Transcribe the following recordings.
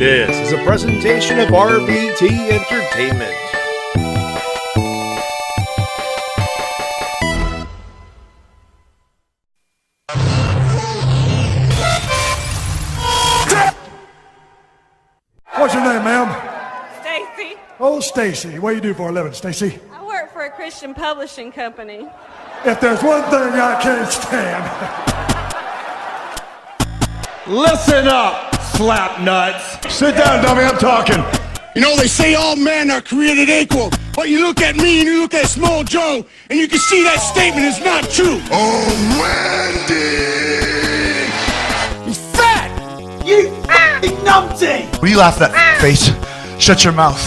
This is a presentation of RVT Entertainment. What's your name, ma'am? Stacy. Oh, Stacy. What do you do for a living, Stacy? I work for a Christian publishing company. If there's one thing I can't stand. Listen up, slap nuts. Sit down, dummy, I'm talking. You know, they say all men are created equal, but you look at me and you look at Small Joe, and you can see that statement is not true. Oh, Randy! He's fat! You f***ing numpty! Will you laugh at that face? Shut your mouth.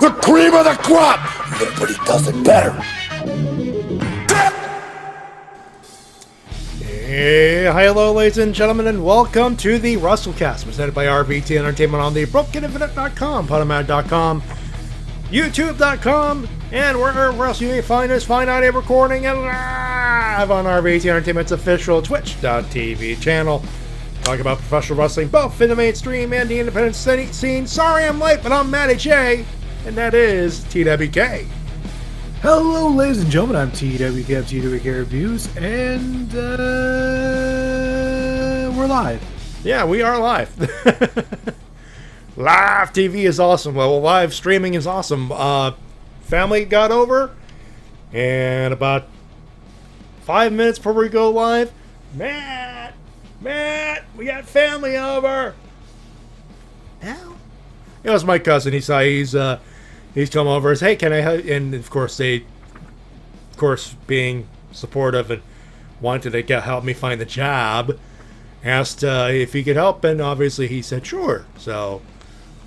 The cream of the crop! Nobody does it better. Hey, hello, ladies and gentlemen, and welcome to the Wrestle Cast, presented by RVT Entertainment on the BrokenInfinite.com, Podomatic.com, YouTube.com, and wherever else you may find us, find out a recording and live on RVT Entertainment's official Twitch.tv channel. Talk about professional wrestling, both in the mainstream and the independent scene. Sorry I'm late, but I'm Matty Jay, and that is TWK. Hello, ladies and gentlemen, I'm TWK of TWK Reviews, and we're live. Yeah, we are live. Live TV is awesome. Well, live streaming is awesome. Family got over, and about 5 minutes before we go live, Matt, we got family over. Hell, it was my cousin. He's come over and says, hey, can I help? And of course, being supportive and wanted to help me find a job, asked if he could help, and obviously he said sure. So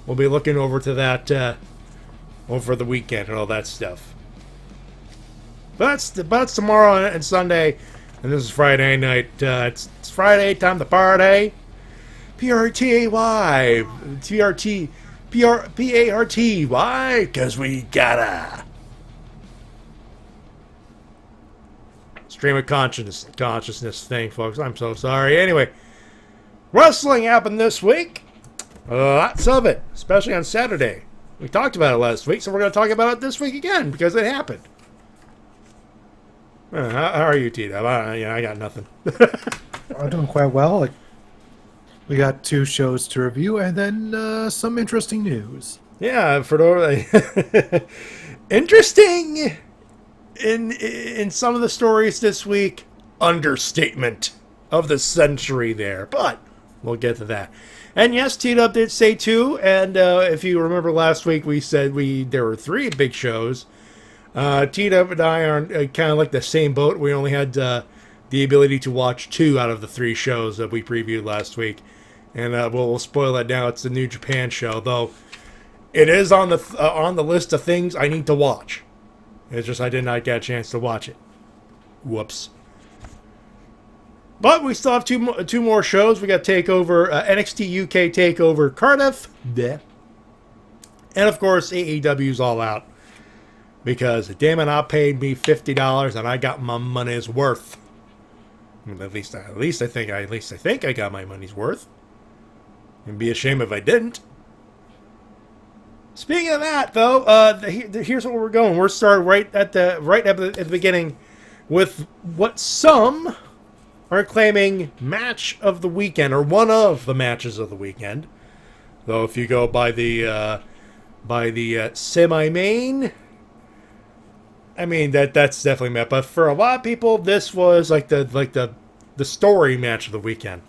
we'll be looking over to that over the weekend and all that stuff. But that's tomorrow and Sunday, and this is Friday night. It's Friday, time to party. P-R-T-A-Y. T-R-T. P-A-R-T. Why? Because we gotta. Stream of consciousness thing, folks. I'm so sorry. Anyway, wrestling happened this week. Lots of it, especially on Saturday. We talked about it last week, so we're going to talk about it this week again because it happened. How are you, Tito? I got nothing. I'm doing quite well. We got 2 shows to review, and then some interesting news. Yeah, interesting in some of the stories this week. Understatement of the century there, but we'll get to that. And yes, T-Dub did say 2, and if you remember last week, we said there were 3 big shows. T-Dub and I are kind of like the same boat. We only had the ability to watch 2 out of the 3 shows that we previewed last week. And we'll spoil that now. It's the New Japan show, though it is on the list of things I need to watch. It's just I did not get a chance to watch it. Whoops. But we still have two more shows. We got TakeOver NXT UK TakeOver Cardiff, and of course AEW's All Out, because damn it, I paid me $50 and I got my money's worth. At least I think I got my money's worth. It'd be a shame if I didn't. Speaking of that, though, here's where we're going. We're starting right at the beginning with what some are claiming match of the weekend, or one of the matches of the weekend. Though if you go by the semi-main, I mean that's definitely met. But for a lot of people, this was like the story match of the weekend.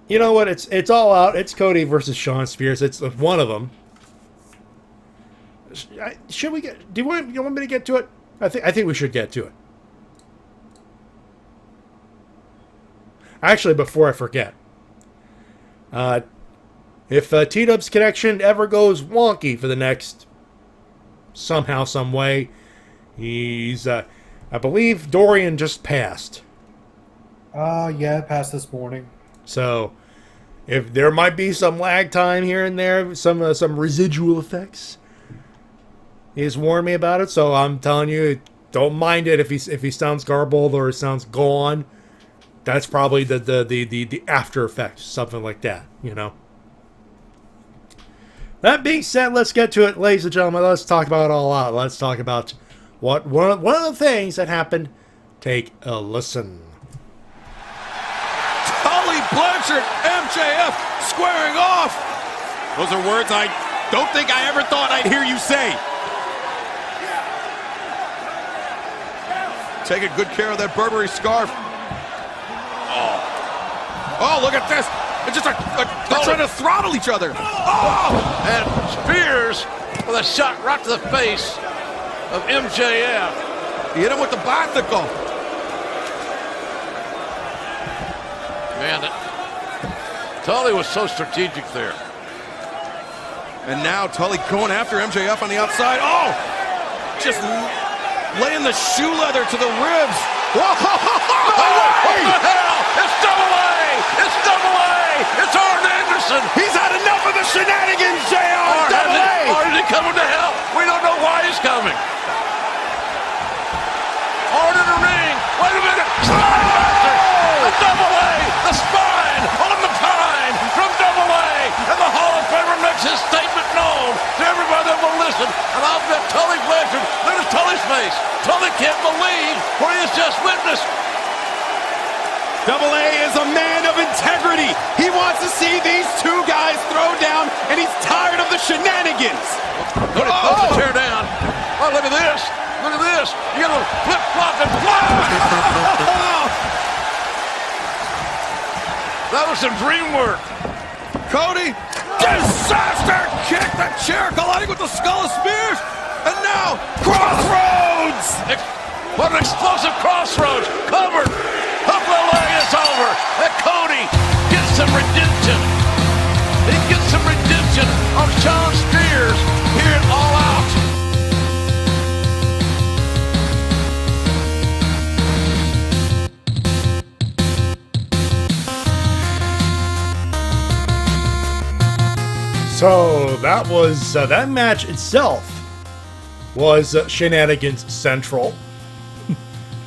You know what? It's all out. It's Cody versus Shawn Spears. It's one of them. Should we get? You want me to get to it? I think we should get to it. Actually, before I forget, if T-Dub's connection ever goes wonky for the next somehow, some way, he's I believe Dorian just passed. Yeah, it passed this morning. So, if there might be some lag time here and there, some residual effects, he's warned me about it. So I'm telling you, don't mind it if he sounds garbled or sounds gone. That's probably the after effect, something like that, you know. That being said, let's get to it, ladies and gentlemen. Let's talk about it all out. Let's talk about one of the things that happened. Take a listen. Tully Blanchard, MJF squaring off. Those are words I don't think I ever thought I'd hear you say. Taking good care of that Burberry scarf. Oh, look at this. It's just they're trying to throttle each other. Oh! And Spears with a shot right to the face of MJF. He hit him with the bicycle. Man, Tully was so strategic there. And now Tully going after MJF on the outside. Oh! Just laying the shoe leather to the ribs. Whoa! What the hell? It's double A! It's double A! It's Arn Anderson! He's had enough of the shenanigans, JR! Double A! Or is he coming to help? We don't know why he's coming. Arn in the ring. Wait a minute. Spinebuster! The double A! The spine on the pine from double A! And the Hall of Famer makes his statement known to everybody that will listen. And I'll bet Tully Blanchard, look at Tully's face. Tully can't believe what he has just witnessed. Double A is a man of integrity. He wants to see these two guys throw down, and he's tired of the shenanigans. Tony puts the chair down. Oh, look at this. Look at this. You got to flip-flop and fly. That was some dream work. Cody, disaster kick. The chair colliding with the skull of Spears. And now, Crossroads. What an explosive Crossroads. Covered. Buffalo leg is over. And Cody gets some redemption. He gets some redemption on Shawn Spears here at All Out. So that was that match itself was Shenanigans Central.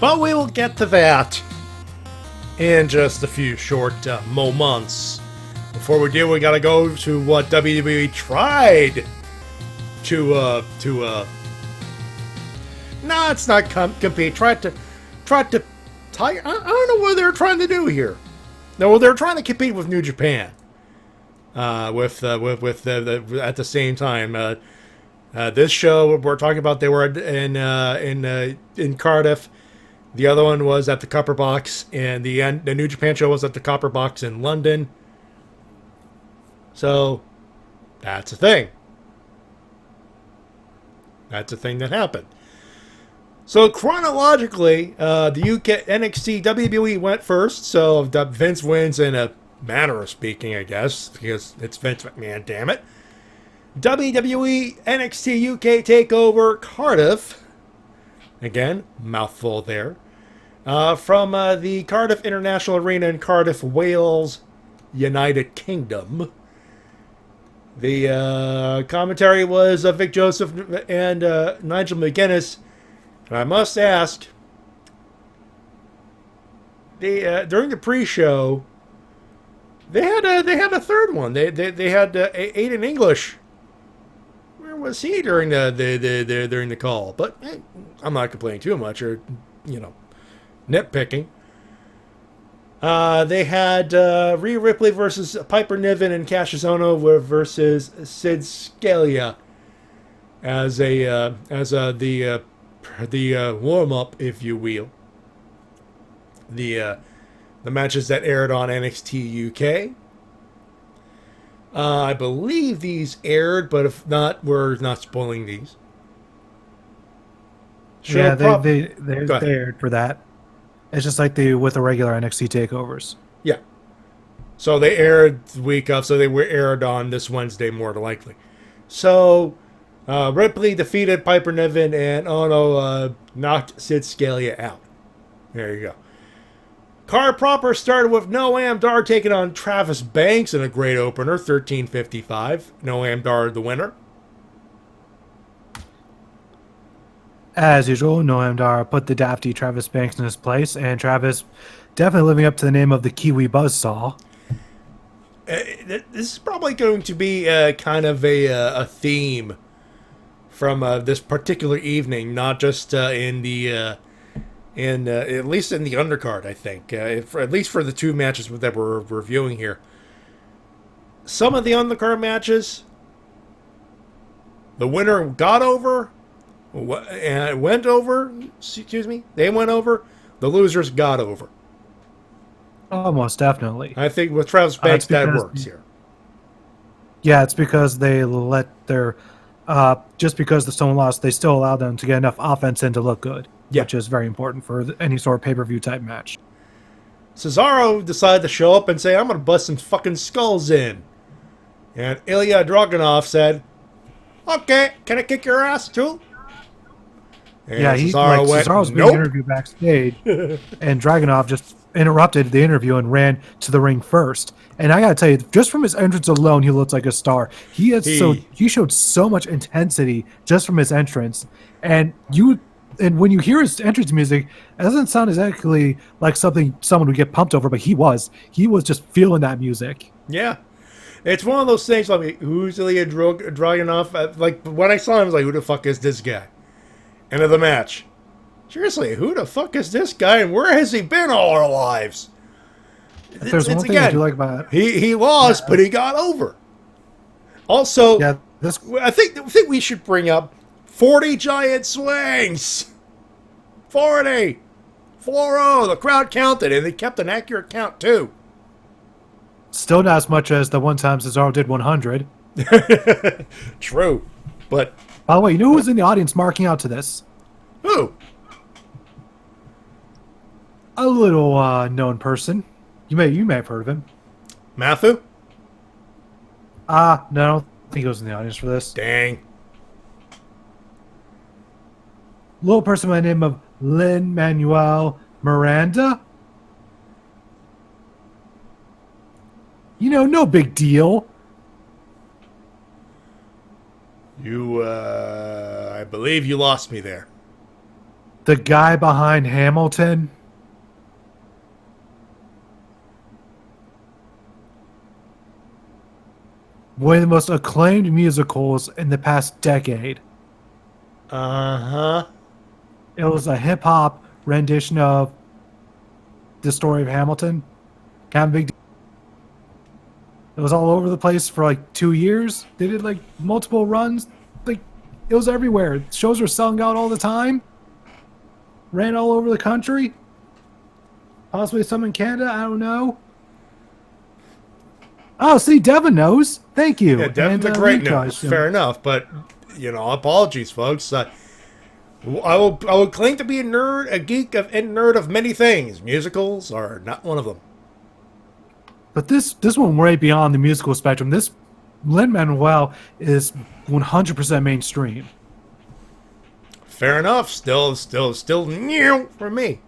But we will get to that in just a few short moments. Before we do, we gotta go to what WWE tried to no, it's not compete. Tried to I don't know what they're trying to do here. No, well, they're trying to compete with New Japan. With at the same time, this show we're talking about, they were in Cardiff. The other one was at the Copper Box, and the New Japan show was at the Copper Box in London. So that's a thing. That's a thing that happened. So chronologically, the UK NXT WWE went first. So Vince wins in a manner of speaking, I guess, because it's Vince McMahon, damn it. WWE NXT UK TakeOver Cardiff. Again, mouthful there. From the Cardiff International Arena in Cardiff, Wales, United Kingdom. The commentary was Vic Joseph and Nigel McGuinness. And I must ask, during the pre-show, they had a third one. They had Aiden English. Where was he during the call? But I'm not complaining too much, or nitpicking. They had Rhea Ripley versus Piper Niven and Cassius Ohno versus Sid Scala as the warm up, if you will. The matches that aired on NXT UK. I believe these aired, but if not, we're not spoiling these. Yeah, they aired for that. It's just like they with the regular NXT takeovers. Yeah. So they aired the week of, so they were aired on this Wednesday more than likely. So Ripley defeated Piper Niven and Ono knocked Sid Scala out. There you go. Card proper started with Noam Dar taking on Travis Banks in a great opener, 13:55. Noam Dar the winner. As usual, Noam Dar put the dafty Travis Banks in his place, and Travis definitely living up to the name of the Kiwi Buzzsaw. This is probably going to be kind of a theme from this particular evening, not just in at least in the undercard. I think, at least for the two matches that we're reviewing here. Some of the undercard matches, the winner got over, and went over. Excuse me, they went over. The losers got over. Almost definitely. I think with Travis Banks that works here. Yeah, it's because they let their just because someone lost, they still allow them to get enough offense in to look good, which is very important for any sort of pay-per-view type match. Cesaro decided to show up and say, "I'm going to bust some fucking skulls in," and Ilya Dragunov said, "Okay, can I kick your ass too?" And yeah, Cesaro's being interviewed backstage, and Dragunov just interrupted the interview and ran to the ring first. And I gotta tell you, just from his entrance alone, he looks like a star. He showed so much intensity just from his entrance. And when you hear his entrance music, it doesn't sound exactly like something someone would get pumped over, but he was just feeling that music. Yeah. It's one of those things like, who's Ilya Dragunov? Like, when I saw him, I was like, who the fuck is this guy? End of the match. Seriously, who the fuck is this guy, and where has he been all our lives? If there's one thing I do like about it. He lost, but he got over. Also, I think we should bring up 40 giant swings. 40. 4-0. The crowd counted, and they kept an accurate count, too. Still not as much as the one time Cesaro did 100. True, but... By the way, you know who was in the audience marking out to this? Who? A little known person. You may have heard of him. Matthew? No, I don't think he was in the audience for this. Dang. Little person by the name of Lin-Manuel Miranda. You know, no big deal. I believe you lost me there. The guy behind Hamilton. One of the most acclaimed musicals in the past decade. Uh-huh. It was a hip-hop rendition of the story of Hamilton. Kind of big deal. It was all over the place for like 2 years. They did like multiple runs. Like, it was everywhere. Shows were selling out all the time. Ran all over the country. Possibly some in Canada, I don't know. Oh, see, Devin knows. Thank you. Yeah, Devin's a great nose. Fair enough, but apologies, folks. I will claim to be a nerd, a geek, and nerd of many things. Musicals are not one of them. But this one right beyond the musical spectrum. This Lin-Manuel is 100% mainstream. Fair enough. Still new for me.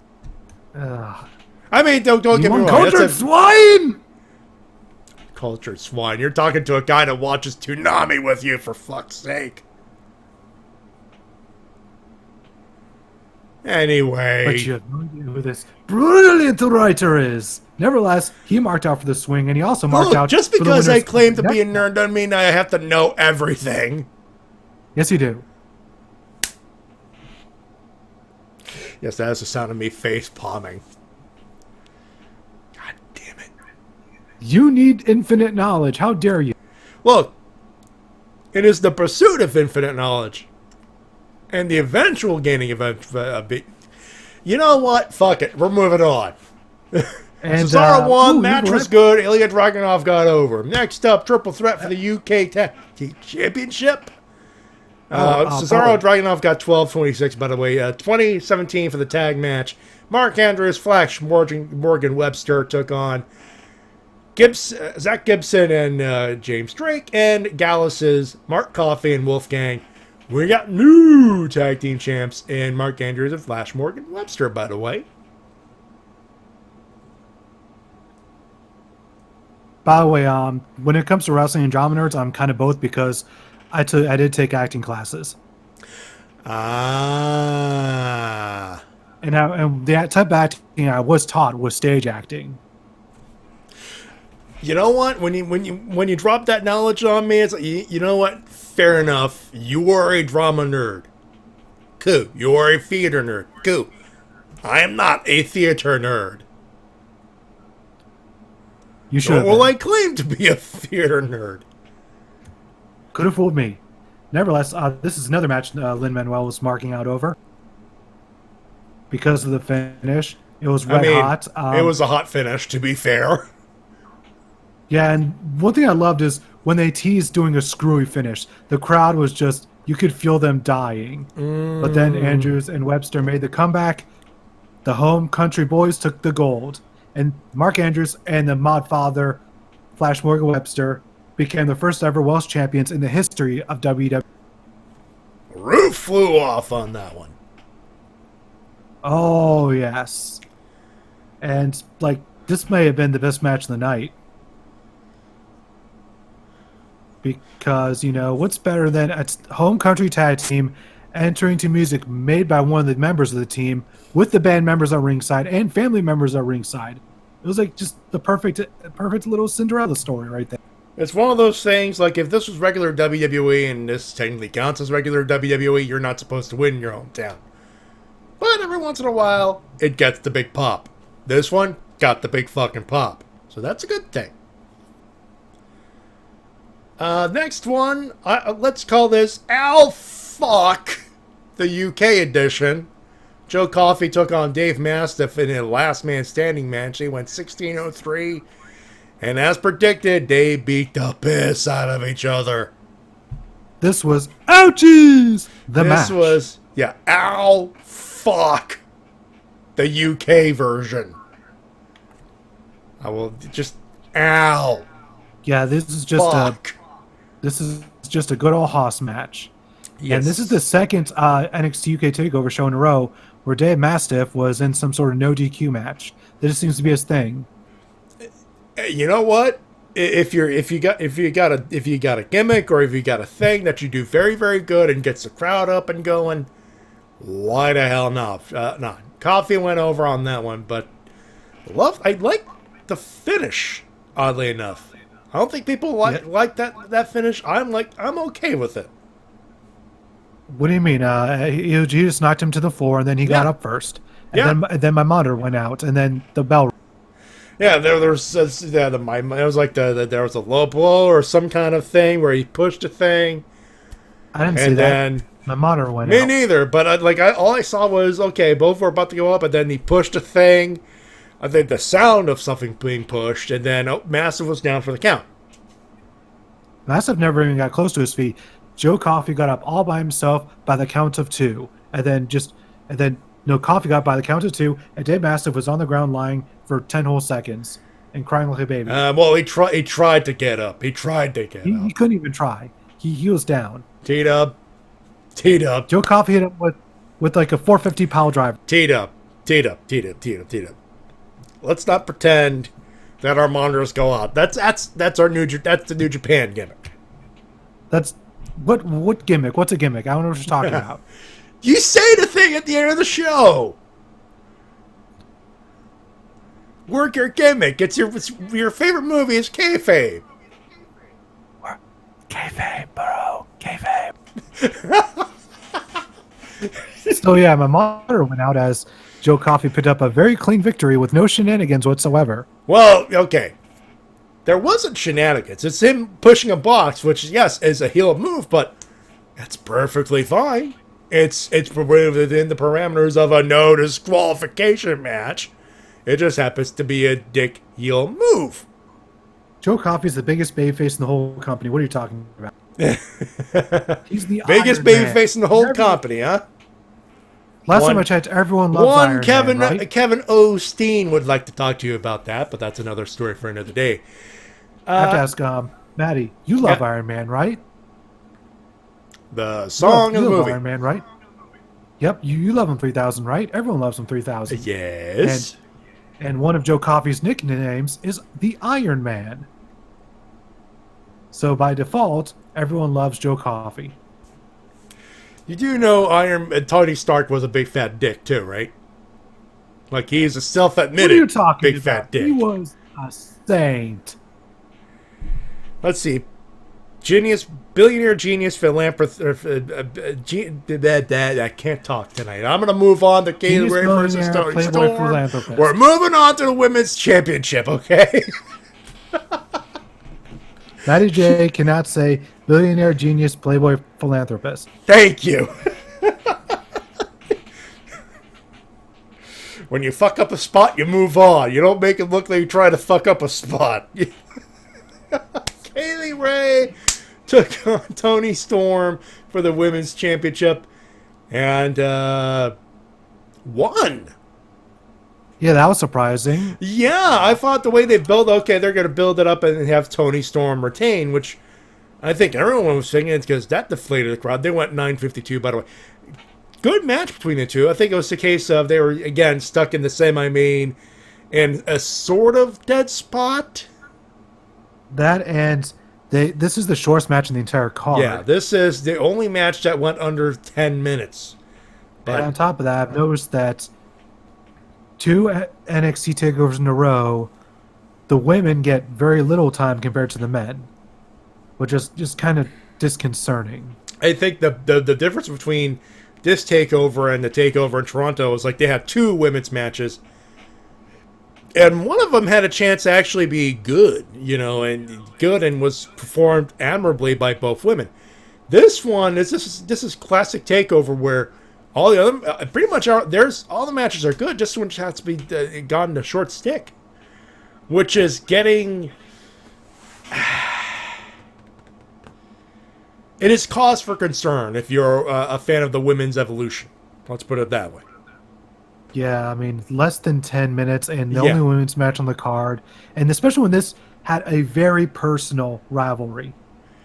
I mean, don't get me wrong. Cultured swine. Cultured swine. You're talking to a guy that watches Toonami with you, for fuck's sake. Anyway. But you have no idea who this brilliant writer is. Nevertheless, he marked out for the swing, and he also marked out just for the because I claim to next be a nerd doesn't mean I have to know everything. Yes, you do. Yes, that is the sound of me face palming. God damn it. You need infinite knowledge. How dare you? Look, it is the pursuit of infinite knowledge. And the eventual gaining of you know what? Fuck it. We're moving on. And Cesaro won. Match was good. Ilya Dragunov got over. Next up, triple threat for the UK Tag Team Championship. Cesaro Dragunov got 12-26, by the way. 2017 for the tag match. Mark Andrews, Flash Morgan Webster took on Zach Gibson and James Drake, and Gallows' Mark Coffey and Wolfgang. We got new tag team champs in Mark Andrews and Flash Morgan Webster, by the way. By the way, when it comes to wrestling and drama nerds, I'm kind of both because I did take acting classes. Ah. And that type of acting I was taught was stage acting. You know what? When you drop that knowledge on me, it's like, you know what? Fair enough. You are a drama nerd. Cool. You are a theater nerd. Cool. I am not a theater nerd. You should. Well, I claim to be a theater nerd. Could have fooled me. Nevertheless, this is another match Lin-Manuel was marking out over. Because of the finish. It was red hot. It was a hot finish, to be fair. Yeah, and one thing I loved is when they teased doing a screwy finish, the crowd was just, you could feel them dying. But then Andrews and Webster made the comeback. The home country boys took the gold. And Mark Andrews and the Mod Father, Flash Morgan Webster, became the first ever Welsh champions in the history of WWE. Roof flew off on that one. Oh, yes. And, this may have been the best match of the night. Because, what's better than a home country tag team entering to music made by one of the members of the team with the band members at ringside and family members at ringside. It was just the perfect little Cinderella story right there. It's one of those things, like, if this was regular WWE and this technically counts as regular WWE, you're not supposed to win in your hometown. But every once in a while, it gets the big pop. This one got the big fucking pop. So that's a good thing. Next one, let's call this Al Fuck, the UK edition. Joe Coffey took on Dave Mastiff in a last man standing match. They went 16:03. And as predicted, they beat the piss out of each other. This was ouchies! This was, Al Fuck, the UK version. I will just, Al. Yeah, this is just Fuck. a good old Hoss match. Yes. And this is the second NXT UK Takeover show in a row where Dave Mastiff was in some sort of no DQ match. This seems to be his thing. You know what? If you got a gimmick or if you got a thing that you do very, very good and gets the crowd up and going, why the hell not? No. Coffee went over on that one, but I like the finish. Oddly enough, I don't think people like that finish. I'm okay with it. What do you mean? He just knocked him to the floor, and then he got up first. And then my monitor went out, and then the bell. Yeah, there was it was like there was a low blow or some kind of thing where he pushed a thing. I didn't see that. My monitor went out. Me neither. But all I saw was both were about to go up, and then he pushed a thing. I think the sound of something being pushed, and then Massive was down for the count. Massive never even got close to his feet. Joe Coffey got up all by himself by the count of 2. Coffey got by the count of 2, and Dave Mastiff was on the ground lying for 10 whole seconds and crying like a baby. He tried to get up. He He couldn't even try. He was down. Teed up. Joe Coffey hit him with like a 450 pile driver. Teed up. Let's not pretend that our monitors go out. That's the New Japan gimmick. That's what gimmick? What's a gimmick? I don't know what you're talking about. You say the thing at the end of the show. Work your gimmick. It's your favorite movie is kayfabe. Kayfabe, bro. Kayfabe. So yeah, my monitor went out as Joe Coffey picked up a very clean victory with no shenanigans whatsoever. Well, okay. There wasn't shenanigans. It's him pushing a box, which, yes, is a heel move, but that's perfectly fine. It's within the parameters of a no disqualification match. It just happens to be a dick heel move. Joe Coffey's the biggest babyface in the whole company. What are you talking about? He's the biggest babyface in the whole company, huh? Last time I checked, everyone loves Iron Kevin, Man, right? Kevin Osteen would like to talk to you about that, but that's another story for another day. I have to ask, Matty, you love Iron Man, right? The song of the movie. Iron Man, right? Yep, you love him 3000, right? Everyone loves him 3000. Yes. And one of Joe Coffey's nicknames is the Iron Man. So by default, everyone loves Joe Coffey. You do know Tony Stark was a big fat dick too, right? Like he's a What are self-admitted you talking big about? fat dick. He was a saint. Let's see. Billionaire genius philanthropist. I can't talk tonight. I'm going to move on to Kaylee Genius Ray versus billionaire, Tony playboy Storm. philanthropist. We're moving on to the women's championship, okay? Matty J cannot say billionaire, genius, playboy, philanthropist. Thank you. When you fuck up a spot, you move on. You don't make it look like you're trying to fuck up a spot. Kaylee Ray took on Tony Storm for the women's championship and won. Yeah, that was surprising. Yeah, I thought the way they built, okay, they're going to build it up and have Tony Storm retain, which I think everyone was thinking it's because that deflated the crowd. They went 9:52, by the way. Good match between the two. I think it was the case of they were, again, stuck in the semi-main in a sort of dead spot. That and this is the shortest match in the entire card. Yeah, this is the only match that went under 10 minutes. But And on top of that, I've noticed that 2 NXT takeovers in a row, the women get very little time compared to the men, which is just kind of disconcerting. I think the difference between this takeover and the takeover in Toronto is like they had 2 women's matches, and one of them had a chance to actually be good, and was performed admirably by both women. This one this is classic takeover where all the other pretty much all the matches are good, just one has to be gotten a short stick, which is getting. It is cause for concern if you're a fan of the women's evolution. Let's put it that way. Yeah, I mean, less than 10 minutes and the only women's match on the card. And especially when this had a very personal rivalry.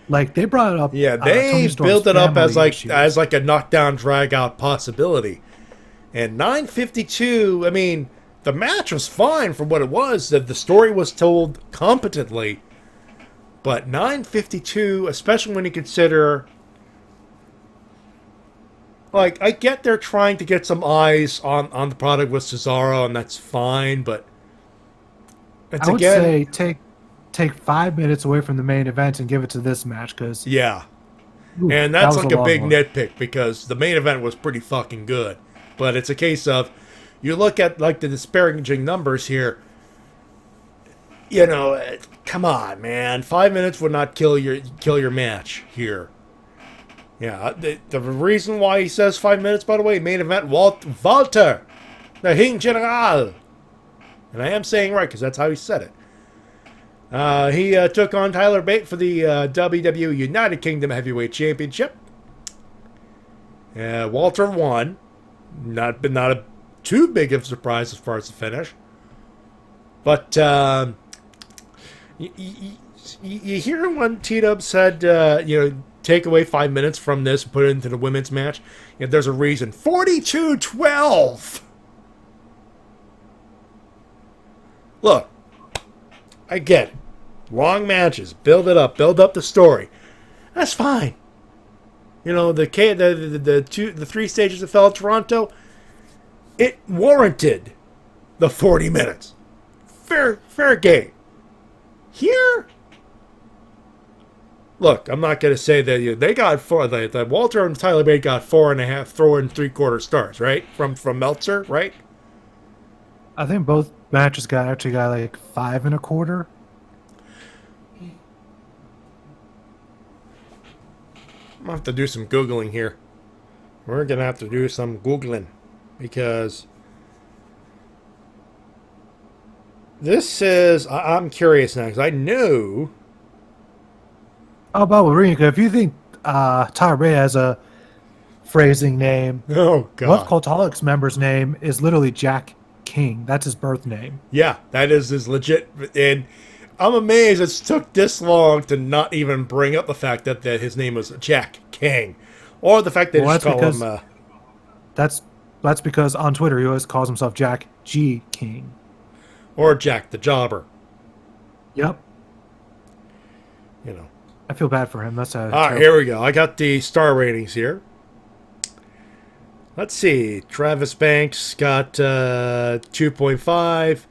Like, they brought it up. Yeah, Tony they Storm's built it up family as like a knockdown, drag-out possibility. And 9:52, I mean, the match was fine for what it was. The story was told competently. But 9:52, especially when you consider, like, I get they're trying to get some eyes on the product with Cesaro, and that's fine. But it's I would say take 5 minutes away from the main event and give it to this match, because and that's like a big nitpick because the main event was pretty fucking good. But it's a case of you look at like the disparaging numbers here. Come on, man. 5 minutes would not kill your match here. Yeah, the reason why he says 5 minutes, by the way, main event, Walter, the King General. And I am saying right, because that's how he said it. He took on Tyler Bate for the WWE United Kingdom Heavyweight Championship. Walter won. Not too big of a surprise as far as the finish. But you hear when T-Dub said, take away 5 minutes from this and put it into the women's match? There's a reason. 42-12! Look, I get it. Long matches. Build it up. Build up the story. That's fine. The 3 stages that fell at Toronto, it warranted the 40 minutes. Fair game. Here, look, I'm not going to say that they got 4. The Walter and Tyler Bate got 4.5, 4 3/4 stars, right? From Meltzer, right? I think both matches actually got like 5 1/4. I'm gonna have to do some Googling here. We're gonna have to do some Googling because this is. I'm curious now because I knew. Oh, but Rinka, if you think Tyler Bate has a phrasing name, Oh God, one of Cultaholic's member's name is literally Jack King. That's his birth name. Yeah, that is his legit. And I'm amazed it took this long to not even bring up the fact that his name was Jack King, or the fact that they just call him. That's because on Twitter he always calls himself Jack G. King. Or Jack the Jobber. Yep. I feel bad for him. That's all right, here we go. I got the star ratings here. Let's see. Travis Banks got 2.5.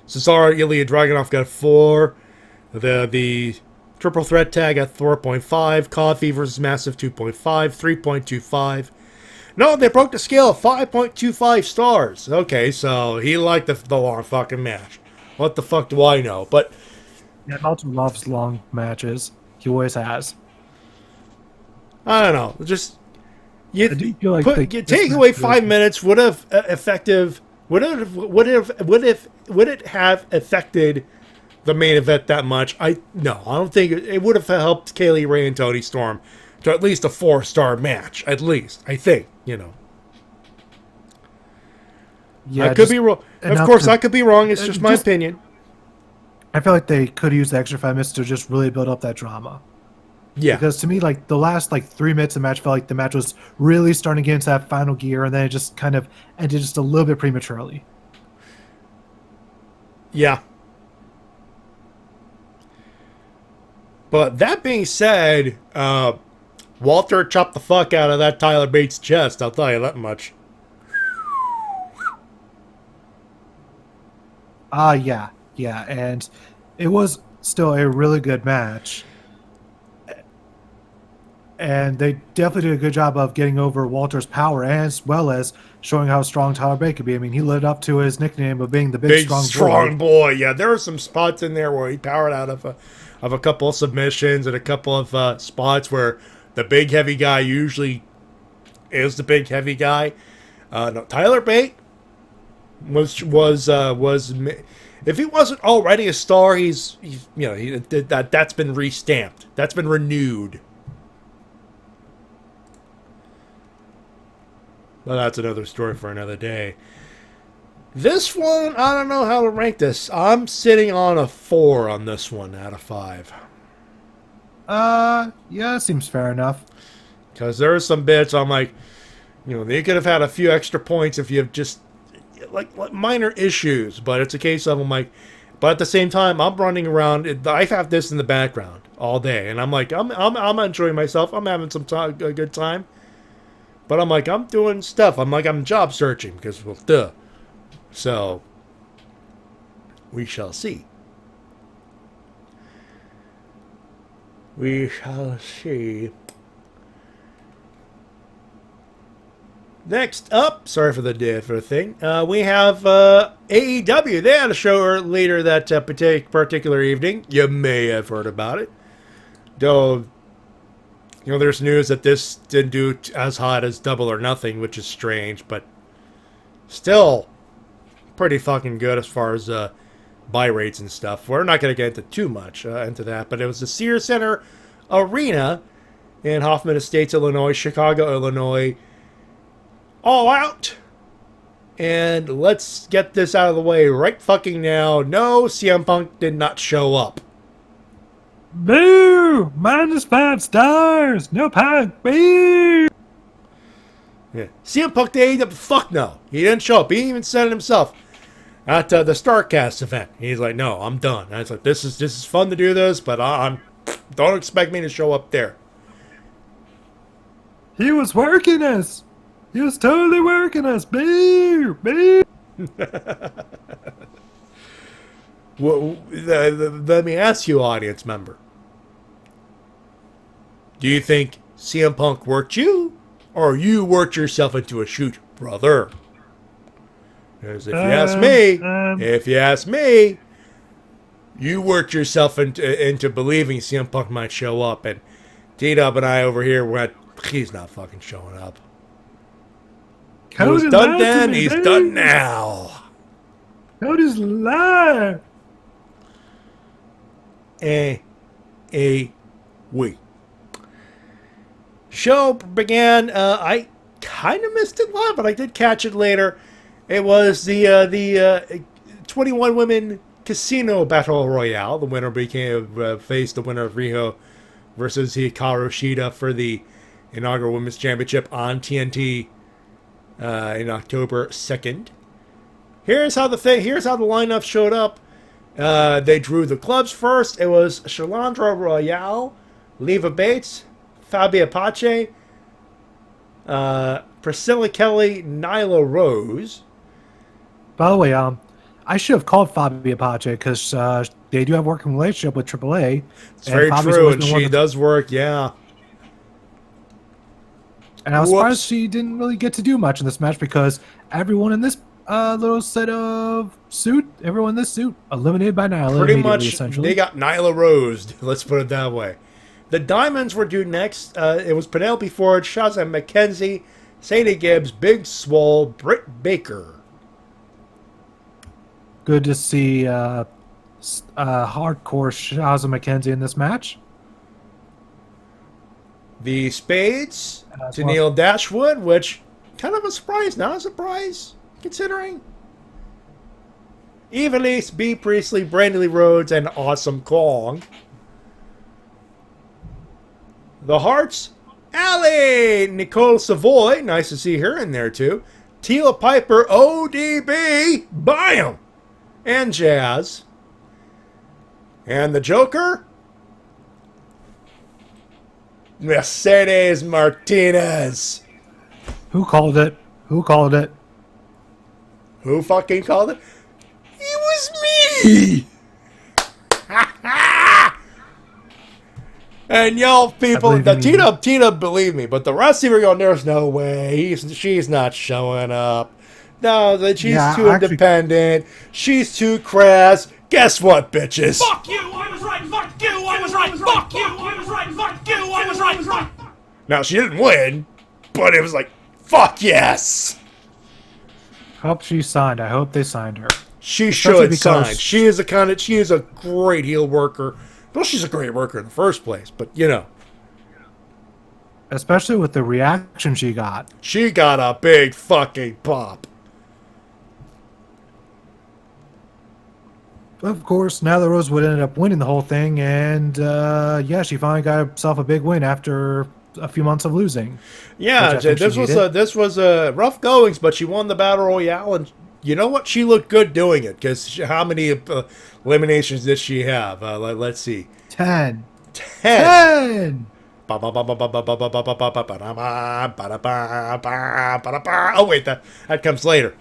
Cesaro, Ilya Dragunov got 4. The triple threat tag at 4.5. Coffee versus Massive 2.5. 3.25. No, they broke the scale. 5.25 stars. Okay, so he liked the long fucking match. What the fuck do I know? But Yeah, Meltzer loves long matches. He always has. I don't know. Just I do feel like you take away 5 minutes would have effective. Would it have affected the main event that much? No, I don't think it would have helped Kaylee Ray and Tony Storm to at least a 4-star match. At least I think Yeah, I could be wrong. Of course, I could be wrong. It's just my opinion. I feel like they could use the extra 5 minutes to just really build up that drama. Yeah, Because to me, like the last 3 minutes of the match felt like the match was really starting to get into that final gear, and then it just kind of ended just a little bit prematurely. yeah. But that being said, Walter chopped the fuck out of that Tyler Bates chest. I'll tell you that much. Yeah, and it was still a really good match. And they definitely did a good job of getting over Walter's power as well as showing how strong Tyler Bate could be. I mean, he lived up to his nickname of being the big strong boy. Yeah, there were some spots in there where he powered out of a couple of submissions and a couple of spots where the big heavy guy usually is the big heavy guy. No, Tyler Bate was if he wasn't already a star, that's been restamped. That's been renewed. Well, that's another story for another day. This one, I don't know how to rank this. I'm sitting on a 4 on this one out of 5. Yeah, that seems fair enough. Because there are some bits I'm like, they could have had a few extra points if you have just like minor issues. But it's a case of I'm like, but at the same time, I'm running around. I have this in the background all day, and I'm like, I'm enjoying myself. I'm having a good time. But I'm like, I'm doing stuff. I'm job searching because, well, duh. So, we shall see. We shall see. Next up, sorry for the thing, we have AEW. They had a show later that particular evening. You may have heard about it. Though, there's news that this didn't do as hot as Double or Nothing, which is strange, but still pretty fucking good as far as buy rates and stuff. We're not going to get into too much into that, but it was the Sears Center Arena in Hoffman Estates, Illinois, Chicago, Illinois. All out. And let's get this out of the way right fucking now. No, CM Punk did not show up. Boo! -5 stars! No Punk! Boo! Yeah. CM Punk the fuck no. He didn't show up. He even said it himself at the StarCast event. He's like, no, I'm done. And it's like, this is fun to do this, but don't expect me to show up there. He was working us. He was totally working us. Boo! Boo! Well, let me ask you, audience member. Do you think CM Punk worked you, or you worked yourself into a shoot, brother? Because if you ask me, you worked yourself into believing CM Punk might show up, and D-Dub and I over here went, he's not fucking showing up. He was done then, he's done now. Cody's live. We. Show began. I kind of missed it live, but I did catch it later. It was the 21 women casino battle royale. The winner faced the winner of Riho versus Hikaru Shida for the inaugural women's championship on TNT in October 2nd. Here's how the lineup showed up. They drew the clubs first. It was Shalandra Royale, Leva Bates, Fabi Apache, Priscilla Kelly, Nyla Rose. By the way, I should have called Fabi Apache because they do have a working relationship with AAA. It's very true, and she does work, yeah. And I was surprised she didn't really get to do much in this match because everyone in this little set of suit, everyone in this suit, eliminated by Nyla. Pretty much, essentially. they got Nyla Rose. Let's put it that way. The Diamonds were due next. It was Penelope Ford, Shazam McKenzie, Sadie Gibbs, Big Swole, Britt Baker. Good to see hardcore Shazam McKenzie in this match. The Spades to Neil Dashwood, which kind of a surprise, not a surprise, considering. Eva Lise, B. Priestley, Brandy Lee Rhodes, and Awesome Kong. The Hearts, Allie, Nicole Savoy, nice to see her in there too. Teal Piper, ODB, bam, and Jazz. And the Joker, Mercedes Martinez. Who called it? Who called it? Who fucking called it? It was me! And y'all people, Tina believe me, but the rest of you are going, there's no way. She's not showing up. No, she's too independent. She's too crass. Guess what, bitches? Fuck you, I was right, fuck you, I was right, fuck you, I was right, fuck you, I was right. Now, she didn't win, but it was like, fuck yes! Hope she signed. I hope they signed her. She should sign. She is a great heel worker. Well, she's a great worker in the first place, but you know. Especially with the reaction she got. She got a big fucking pop. Of course, Nyla Rose would end up winning the whole thing, and she finally got herself a big win after a few months of losing. Yeah, this was rough goings, but she won the Battle Royale, and you know what? She looked good doing it, because how many eliminations did she have? Let's see. 10. 10! Oh, wait, that comes later.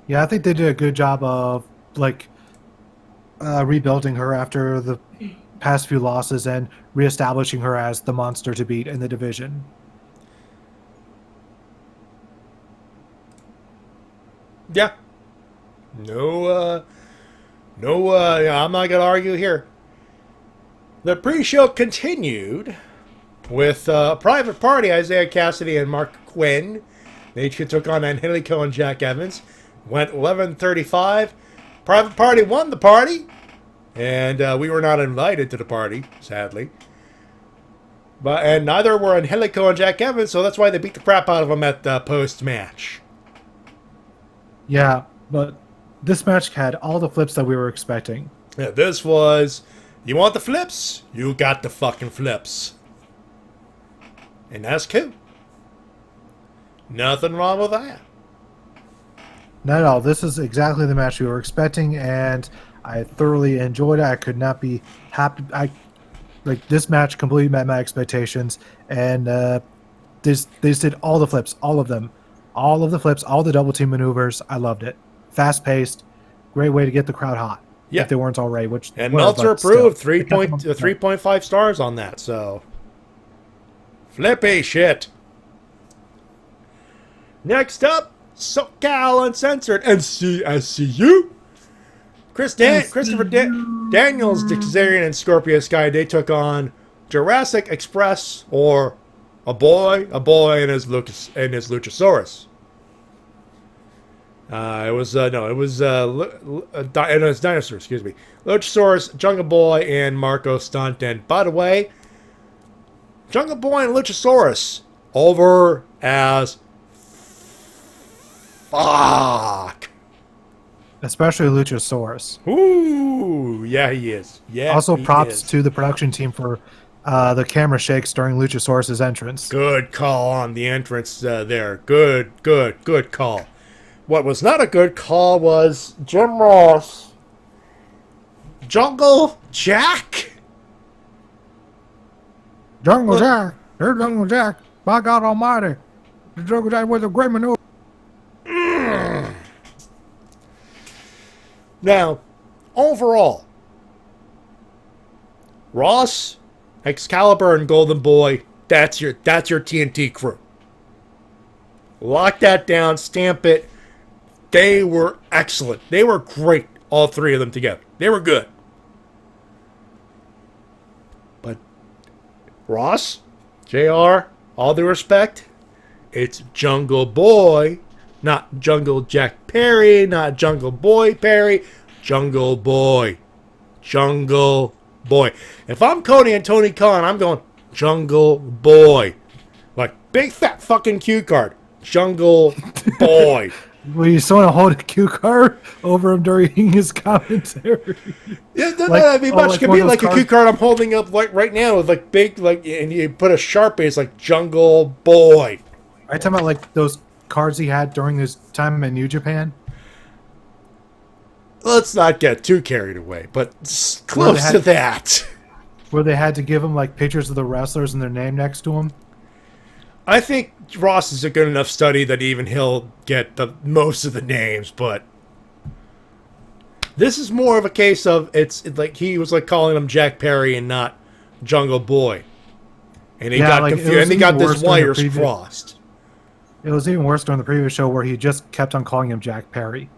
Yeah, I think they did a good job of, rebuilding her after the past few losses and reestablishing her as the monster to beat in the division. Yeah. I'm not going to argue here. The pre-show continued with Private Party, Isaiah Cassidy and Mark Quinn. They took on Angelico and Jack Evans. Went 11:35. Private Party won the party. And we were not invited to the party, sadly. And neither were Angelico and Jack Evans, so that's why they beat the crap out of them at the post-match. Yeah, but this match had all the flips that we were expecting. Yeah, this was, you want the flips? You got the fucking flips. And that's cool. Nothing wrong with that. Not at all. This is exactly the match we were expecting, and I thoroughly enjoyed it. I could not be happy. This match completely met my expectations, and they just did all the flips, all of them. All of the flips, all the double team maneuvers. I loved it. Fast-paced. Great way to get the crowd hot. Yeah. If they weren't already. And Meltzer approved 3.5 stars on that, so. Flippy shit. Next up, SoCal Uncensored, NCSCU. Christopher Daniels, Kazarian, and Scorpio Sky, they took on Jurassic Express, or a boy and his Luchasaurus. It was Dinosaur, excuse me. Luchasaurus, Jungle Boy, and Marco Stunt. And by the way, Jungle Boy and Luchasaurus over as fuck. Especially Luchasaurus. Ooh, yeah, he is. Yeah. Also, props to the production team for the camera shakes during Luchasaurus' entrance. Good call on the entrance there. Good call. What was not a good call was Jim Ross. Jungle Jack? Jungle Jack. Here's Jungle Jack. By God Almighty, the Jungle Giant was a great maneuver. Now, overall, Ross, Excalibur, and Golden Boy, that's your TNT crew. Lock that down, stamp it. They were excellent. They were great, all three of them together. They were good. But Ross, JR, all due respect, it's Jungle Boy, not Jungle Jack Perry, not Jungle Boy Perry, Jungle Boy. Jungle Boy. If I'm Cody and Tony Khan, I'm going Jungle Boy. Like, big fat fucking cue card. Jungle Boy. Will you still want to hold a cue card over him during his commentary? Yeah, that'd be much. It could be like a cue card I'm holding up like right now with like big, like, and you put a Sharpie, it's like Jungle Boy. Are you talking about like those cards he had during his time in New Japan? Let's not get too carried away, but close to that. Where they had to give him like pictures of the wrestlers and their name next to him? I think Ross is a good enough study that even he'll get the most of the names, but this is more of a case of it's like he was like calling him Jack Perry and not Jungle Boy, and he got confused and he got his wires crossed. It was even worse during the previous show where he just kept on calling him Jack Perry,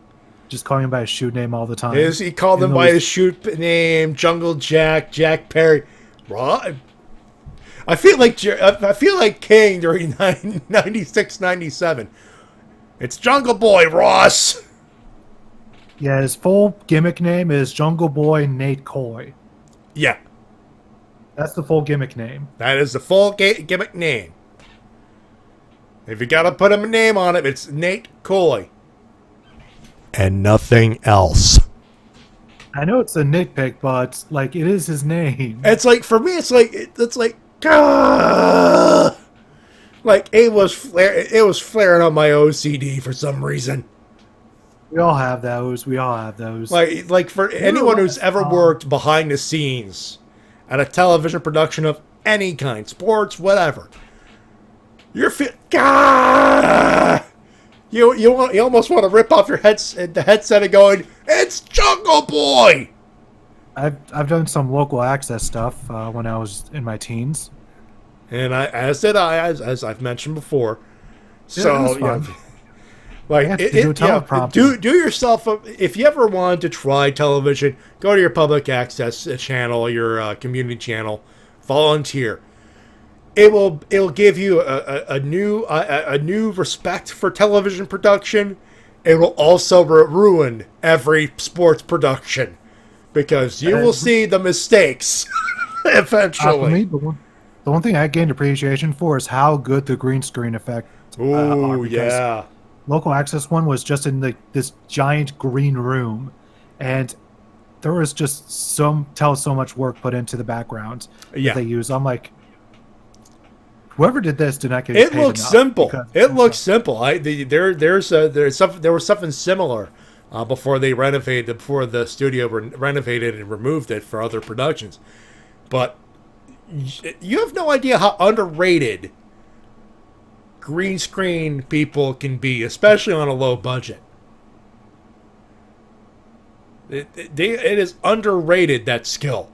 just calling him by his shoot name all the time. He called him by his shoot name, Jungle Jack, Jack Perry. I feel like King during 96, 97. It's Jungle Boy Ross. Yeah, his full gimmick name is Jungle Boy Nate Coy. Yeah. That's the full gimmick name. That is the full gimmick name. If you gotta put him a name on it, it's Nate Coy. And nothing else. I know it's a nitpick, but like it is his name. It's like, for me, it's like ah! Like it was flaring on my OCD for some reason. We all have those. Like for anyone who's ever worked behind the scenes at a television production of any kind, sports, whatever, you almost want to rip off the headset and going, "It's Jungle Boy." I've done some local access stuff when I was in my teens, and as I've mentioned before. So like do yourself if you ever wanted to try television, go to your public access channel, your community channel, volunteer. It'll give you a new respect for television production. It will also ruin every sports production because you will see the mistakes eventually. For me, the one thing I gained appreciation for is how good the green screen effect. Ooh, yeah. Local access one was just in this giant green room, and there was just so much work put into the background that they use. I'm like, whoever did this did not get it paid looks enough. simple. It looks simple. There was something similar before the studio renovated and removed it for other productions. But you have no idea how underrated green screen people can be, especially on a low budget. It is underrated, that skill.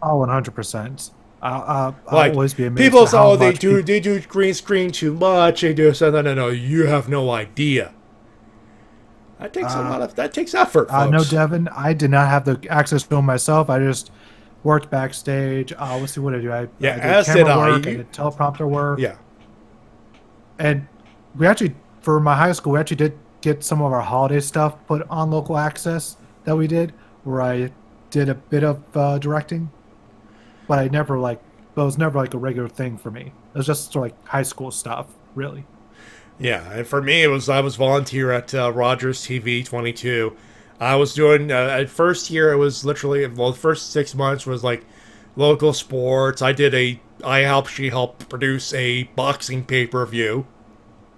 Oh, 100%. I'll Like, always be amazed. People say, they do green screen too much. They do so. No. You have no idea. That takes effort, folks. No, Devin, I did not have the access to them myself. I just worked backstage. Let's see what I do. I did camera work, I did teleprompter work. Yeah. And we actually, for my high school, we actually did get some of our holiday stuff put on local access that we did, where I did a bit of directing. But it was never like a regular thing for me. It was just sort of like high school stuff, really. Yeah, and for me, I was volunteer at Rogers TV 22. I was doing at first year. It was literally the first 6 months was like local sports. I helped produce a boxing pay-per-view.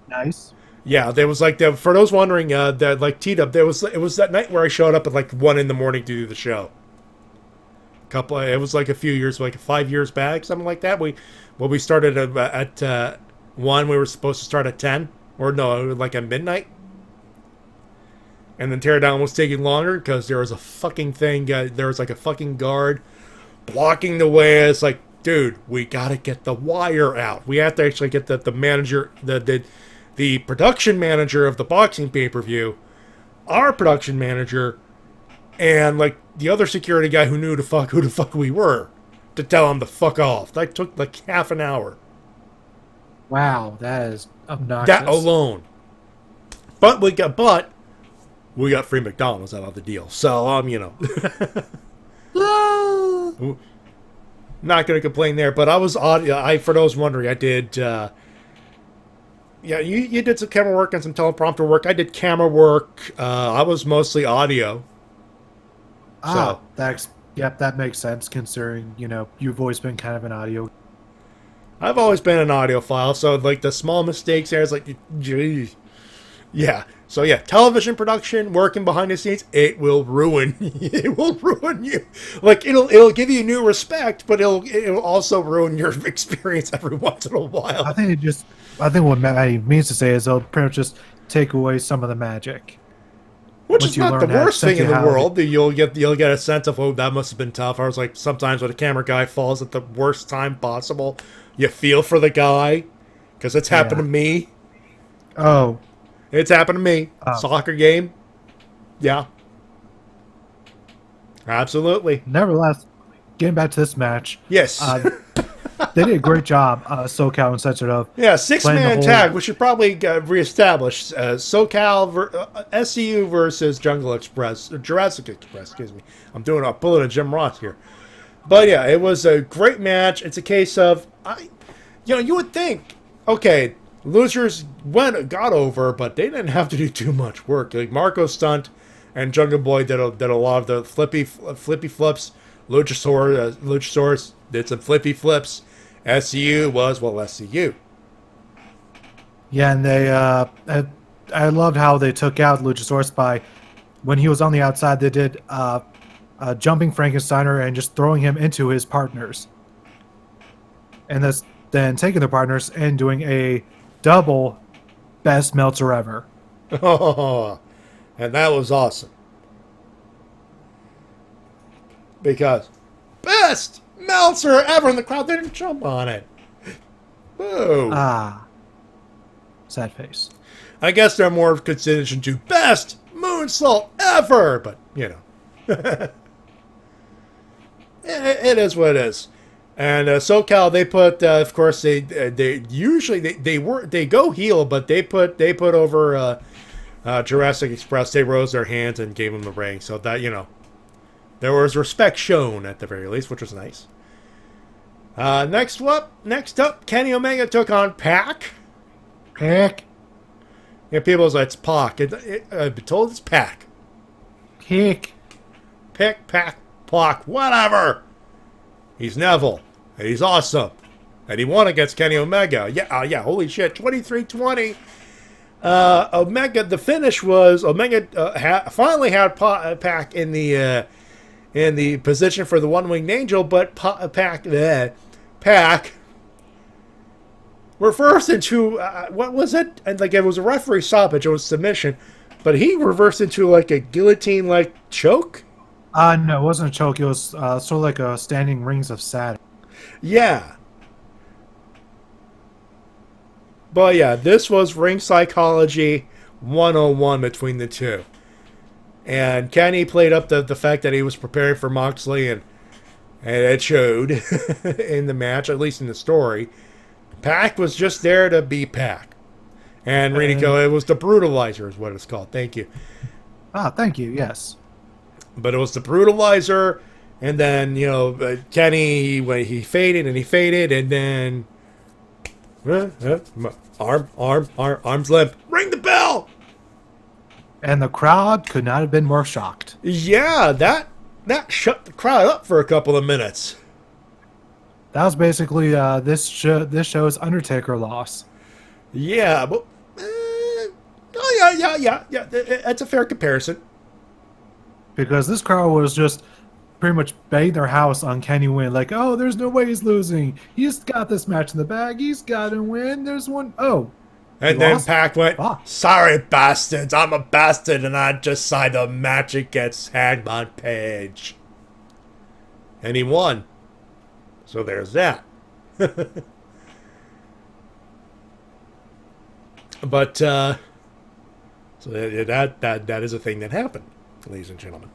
Nice. Yeah, there was for those wondering that like T-Dub, it was that night where I showed up at like 1 a.m. to do the show. It was like a few years, like 5 years back, something like that. We started at 1. We were supposed to start at 10, or no, like at midnight. And then teardown was taking longer because there was a fucking thing. There was like a fucking guard blocking the way. It's like, dude, we gotta get the wire out. We have to actually get the manager, the production manager of the boxing pay-per-view, our production manager, and like the other security guy who knew who the fuck we were, to tell him to fuck off. That took like half an hour. Wow, that is obnoxious. That alone. But we got free McDonald's out of the deal. So not gonna complain there. But I was for those wondering, I did. You did some camera work and some teleprompter work. I did camera work. I was mostly audio. That makes sense considering, you've always been kind of an audio. I've always been an audiophile, so like the small mistakes there is like, geez. Yeah. So yeah, television production, working behind the scenes, it will ruin you. Like it'll give you new respect, but it'll also ruin your experience every once in a while. I think what Matty means to say is it'll pretty much just take away some of the magic. Which is not the worst thing in the world. You'll get a sense of, oh, that must have been tough. I was like, sometimes when a camera guy falls at the worst time possible, you feel for the guy, because it's happened to me. Oh. It's happened to me. Soccer game. Yeah. Absolutely. Nevertheless, getting back to this match. Yes. They did a great job, SoCal and Censored of. Yeah, 6-man tag. We should probably reestablish SoCal, SCU versus Jungle Express, Jurassic Express. Excuse me. I'm pulling a Jim Ross here. But yeah, it was a great match. It's a case of, you would think, okay, losers got over, but they didn't have to do too much work. Like Marco Stunt and Jungle Boy did a lot of the flippy flips. Luchasaurus did some flippy flips. SCU was, SCU. Yeah, and they I loved how they took out Luchasaurus by, when he was on the outside, they did jumping Frankensteiner and just throwing him into his partners. And then taking their partners and doing a double best Meltzer ever. Oh, and that was awesome. Because best Meltzer ever, and the crowd didn't jump on it. Boo. Sad face. I guess they're more of consideration to best moonsault ever, but it is what it is. And SoCal, they put, of course, they usually they go heel, but they put over Jurassic Express. They rose their hands and gave them the ring, so that there was respect shown at the very least, which was nice. Next up, Kenny Omega took on Pac. Pac. Yeah, people was like, it's Pac. I've been told it's Pac. Pac. Pac, whatever. He's Neville, and he's awesome, and he won against Kenny Omega. Yeah, holy shit, 23-20. Omega. The finish was Omega finally had Pac in the position for the one-winged angel, but Pac reversed into what was it? And like it was a referee stoppage, it was submission, but he reversed into like a guillotine-like choke. No, it wasn't a choke. It was sort of like a standing rings of Saturn. Yeah. But yeah, this was ring psychology 101 between the two. And Kenny played up the fact that he was preparing for Moxley, and it showed in the match, at least in the story. Pac was just there to be Pac. And Renico, it was the Brutalizer is what it's called. Thank you. Thank you, yes. But it was the Brutalizer, and then, Kenny, he faded, and then arms limp. Ring the bell! And the crowd could not have been more shocked. Yeah, that shut the crowd up for a couple of minutes. That was basically this show's Undertaker loss. Yeah, but yeah. That's a fair comparison. Because this crowd was just pretty much banged their house on Kenny win. Like, oh, there's no way he's losing. He's got this match in the bag. He's got to win. There's one. Oh. And then Pac went, Fuck. sorry, bastards. I'm a bastard, and I just signed a match against Hangman Page. And he won. So there's that. But, so that is a thing that happened, ladies and gentlemen.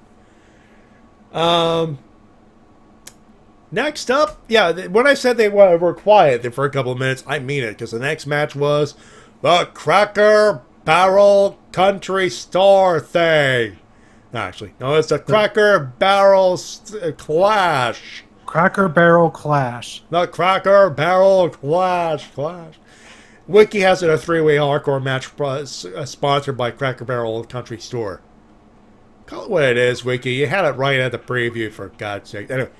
Next up, yeah, when I said they were quiet for a couple of minutes, I mean it, because the next match was the Cracker Barrel Country Store thing. No, actually, no, it's the Cracker Barrel Clash. Cracker Barrel Clash. The Cracker Barrel Clash. Wiki has it a three-way hardcore match sponsored by Cracker Barrel Country Store. Call it what it is, Wiki. You had it right at the preview, for God's sake. Anyway,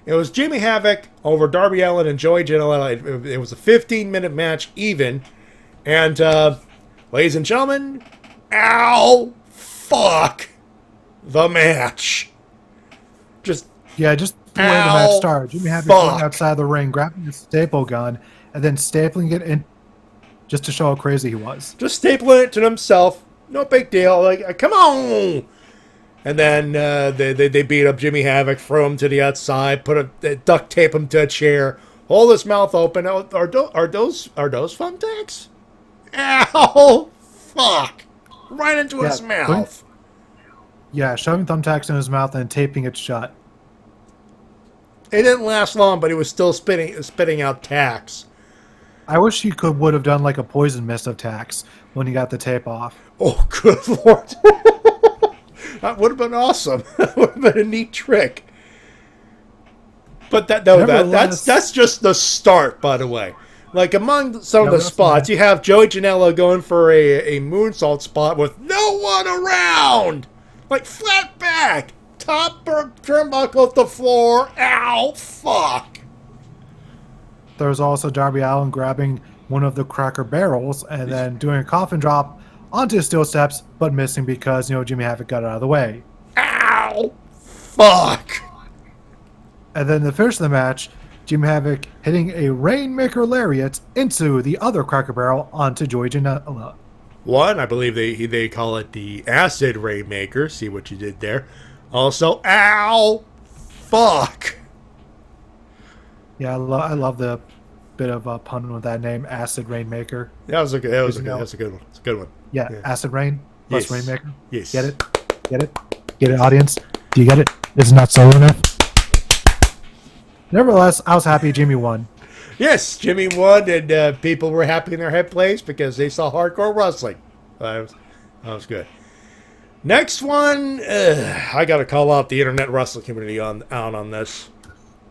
it was Jimmy Havoc over Darby Allin and Joey Janela. It was a 15-minute match even. And, ladies and gentlemen, fuck the match. Just the way the match started. Jimmy Havoc going outside the ring, grabbing the staple gun, and then stapling it in just to show how crazy he was. Just stapling it to himself. No big deal. Like, come on. And then they beat up Jimmy Havoc, throw him to the outside, duct tape him to a chair, hold his mouth open. Are those thumbtacks? Ow! Fuck! Right into his mouth. Yeah, shoving thumbtacks in his mouth and taping it shut. It didn't last long, but he was still spitting out tacks. I wish he would have done like a poison mist of tacks when he got the tape off. Oh, good lord! That would have been awesome. That would have been a neat trick. But that's just the start, by the way. Like, among some of the spots, you have Joey Janela going for a moonsault spot with no one around. Like, flat back. Top turnbuckle off the floor. Ow, fuck. There was also Darby Allin grabbing one of the Cracker Barrels and then doing a coffin drop onto his steel steps, but missing because, Jimmy Havoc got it out of the way. Ow! Fuck! And then the finish of the match, Jimmy Havoc hitting a Rainmaker Lariat into the other Cracker Barrel onto Joey Janela. One, I believe they call it the Acid Rainmaker. See what you did there. Also, ow! Fuck! Yeah, I love the bit of a pun with that name, Acid Rainmaker. That was a good one. It's a good one. Yeah, Acid Rain plus Rainmaker. Yes. Get it? Get it, audience? Do you get it? Is it not solo enough? Nevertheless, I was happy Jimmy won. Yes, Jimmy won, and people were happy in their head place because they saw hardcore wrestling. That was good. Next one, I got to call out the internet wrestling community out on this.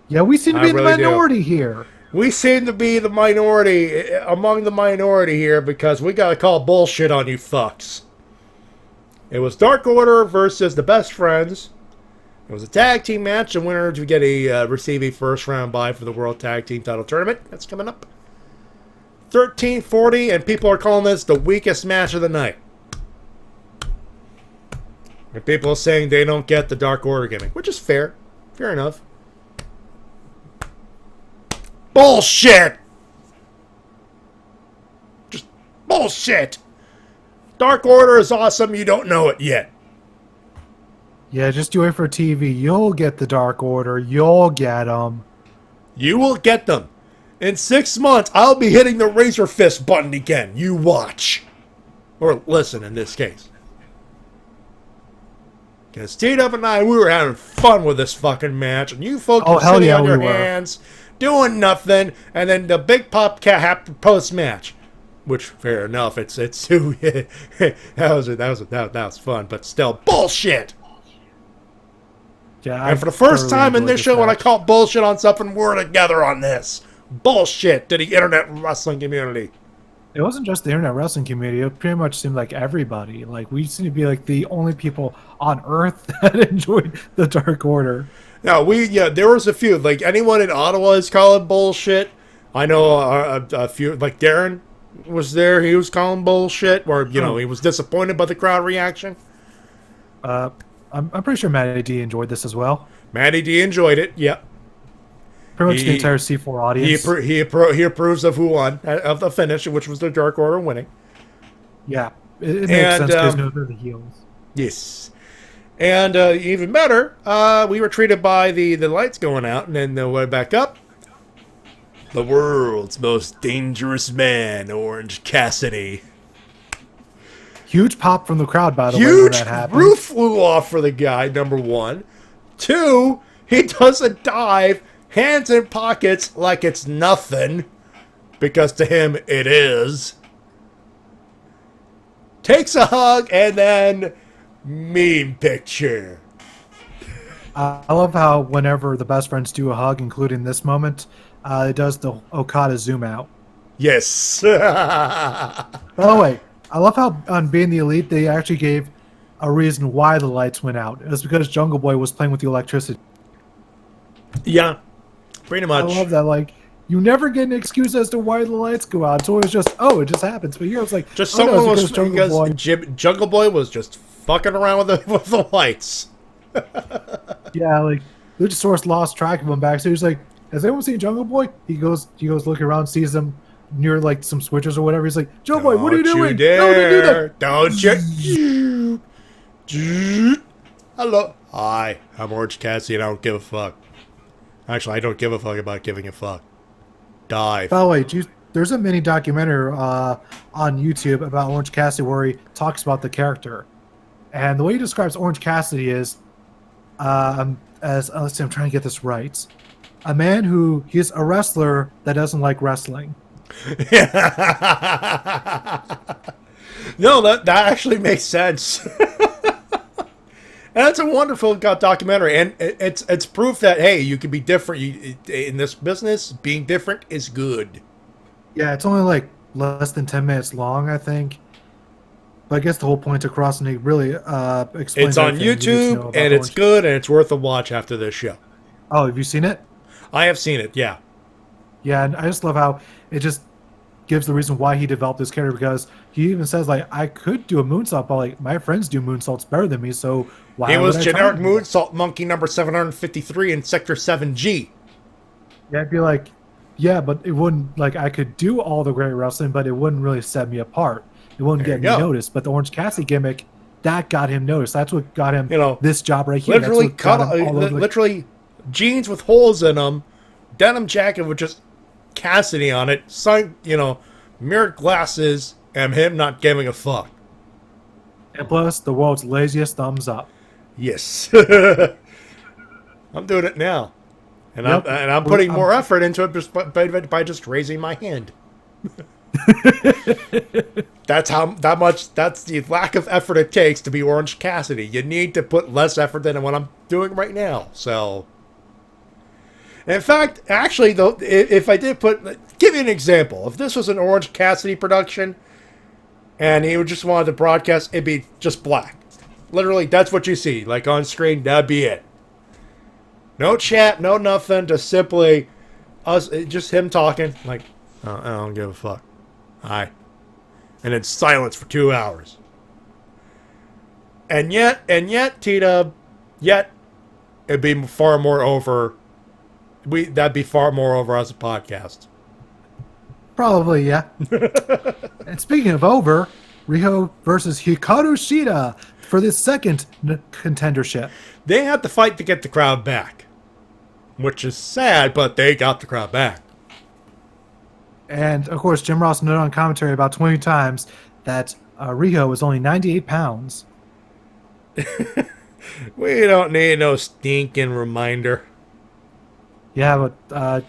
Yeah, we seem to be in the minority here. We seem to be the minority, among the minority here, because we got to call bullshit on you fucks. It was Dark Order versus the Best Friends. It was a tag team match. The winner to get receive a first round bye for the World Tag Team Title Tournament. That's coming up. 13:40, and people are calling this the weakest match of the night. And people are saying they don't get the Dark Order gimmick, which is fair. Fair enough. Bullshit! Just bullshit! Dark Order is awesome, you don't know it yet. Yeah, just do it for TV. You'll get the Dark Order. You'll get them. You will get them. In 6 months, I'll be hitting the Razor Fist button again. You watch. Or listen, in this case. Because T-Dub and I, we were having fun with this fucking match, and you folks were sitting on your hands, doing nothing, and then the Big Pop Cat happened post-match. Which, fair enough, it's too... that was fun, but still, bullshit! Yeah, and for the first time in this show, when I call bullshit on something, we're together on this. Bullshit to the internet wrestling community. It wasn't just the internet wrestling community. It pretty much seemed like everybody. Like, we seem to be like the only people on Earth that enjoyed the Dark Order. No, there was a few. Like, anyone in Ottawa is calling bullshit. I know a few, like Darren was there. He was calling bullshit, or, he was disappointed by the crowd reaction. I I'm pretty sure Matty D enjoyed this as well. Matty D enjoyed it. Yep. Pretty much the entire C4 audience. He approves of who won, of the finish, which was the Dark Order winning. Yeah, it makes sense because they're the heels. Yes. And even better, we were treated by the lights going out, and then they went back up. The world's most dangerous man, Orange Cassidy. Huge pop from the crowd, by the way, when that happened. Huge roof flew off for the guy, number one. Two, he does a dive, hands in pockets like it's nothing, because to him it is. Takes a hug, and then meme picture. I love how whenever the best friends do a hug, including this moment, it does the Okada zoom out. Yes. By the way, I love how on Being the Elite, they actually gave a reason why the lights went out. It was because Jungle Boy was playing with the electricity. Yeah, pretty much. I love that. Like, you never get an excuse as to why the lights go out. It's always just, it just happens. But here it's like, just no, someone was Jungle Boy was just fucking around with the lights. Yeah, like Luchasaurus lost track of him backstage. He's like, has anyone seen Jungle Boy? He goes looking around, sees him near like some switches or whatever. He's like, Jungle Boy, what are you doing? Don't you? Hello. Hi, I'm Orange Cassidy, and I don't give a fuck. Actually, I don't give a fuck about giving a fuck. Dive. By the way, there's a mini documentary on YouTube about Orange Cassidy where he talks about the character. And the way he describes Orange Cassidy is, let's see, I'm trying to get this right. A man he's a wrestler that doesn't like wrestling. No, that actually makes sense. And it's a wonderful documentary, and it's proof that, hey, you can be different. In this business, being different is good. Yeah, it's only like less than 10 minutes long, I think. But I guess the whole point to cross and he really explains. It's on YouTube, and it's good, and it's worth a watch after this show. Oh, have you seen it? I have seen it, yeah. Yeah, and I just love how it just gives the reason why he developed this character, because he even says, like, I could do a moonsault, but like my friends do moonsaults better than me, so why He was would I generic try moonsault monkey number 753 in Sector 7G. Yeah, I'd be like, yeah, but it wouldn't, like, I could do all the great wrestling, but it wouldn't really set me apart. It wouldn't get me noticed. But the Orange Cassidy gimmick, that got him noticed. That's what got him this job right here. Literally jeans with holes in them, denim jacket with just Cassidy on it, mirrored glasses, and him not giving a fuck. And plus, the world's laziest thumbs up. Yes. I'm doing it now. And I'm putting more effort into it just by just raising my hand. That's the lack of effort it takes to be Orange Cassidy. You need to put less effort than what I'm doing right now. So, in fact, actually, though, if I did give you an example. If this was an Orange Cassidy production, and he just wanted to broadcast, it'd be just black. Literally, that's what you see. Like on screen, that'd be it. No chat, no nothing. Just simply just him talking. Like, I don't give a fuck. Hi. And then silence for 2 hours. And yet, T-Dub, it'd be far more over. That'd be far more over as a podcast. Probably, yeah. And speaking of over, Riho versus Hikaru Shida for this second contendership. They had to fight to get the crowd back, which is sad, but they got the crowd back. And, of course, Jim Ross noted on commentary about 20 times that Riho was only 98 pounds. We don't need no stinking reminder. Yeah, but,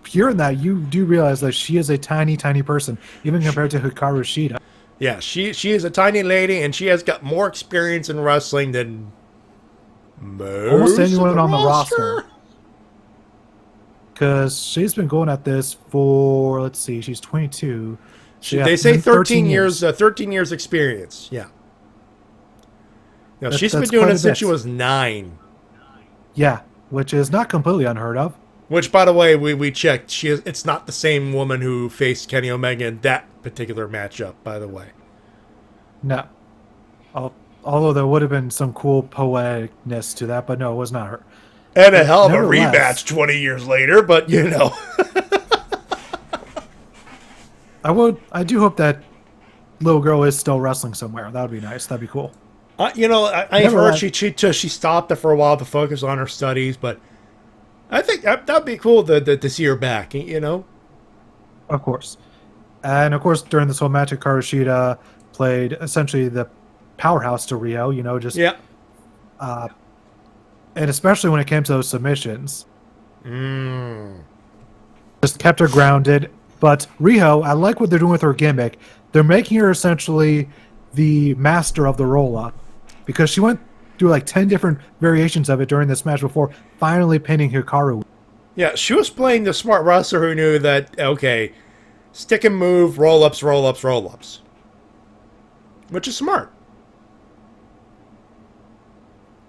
hearing that, you do realize that she is a tiny, tiny person, even compared to Hikaru Shida. Yeah, she is a tiny lady, and she has got more experience in wrestling than almost anyone on the roster. Because she's been going at this for, let's see, she's 22. They say 13 years. 13 years experience. Yeah. Now she's been doing it since she was 9. Yeah, which is not completely unheard of. Which, by the way, we checked. It's not the same woman who faced Kenny Omega in that particular matchup, by the way. No. Oh, Although there would have been some cool poeticness to that, but no, it was not her. And a hell of a Nevertheless- rematch 20 years later, but I do hope that little girl is still wrestling somewhere. That would be nice. That'd be cool. I've heard Nevertheless- she stopped it for a while to focus on her studies, but I think that'd be cool to see her back, Of course. And of course, during this whole match, Hikaru Shida played essentially the powerhouse to Rio, Yeah. And especially when it came to those submissions. Just kept her grounded. But Riho, I like what they're doing with her gimmick. They're making her essentially the master of the roll-up. Because she went through like 10 different variations of it during this match before finally pinning Hikaru. Yeah, she was playing the smart wrestler who knew that, okay, stick and move, roll-ups, roll-ups, roll-ups. Which is smart.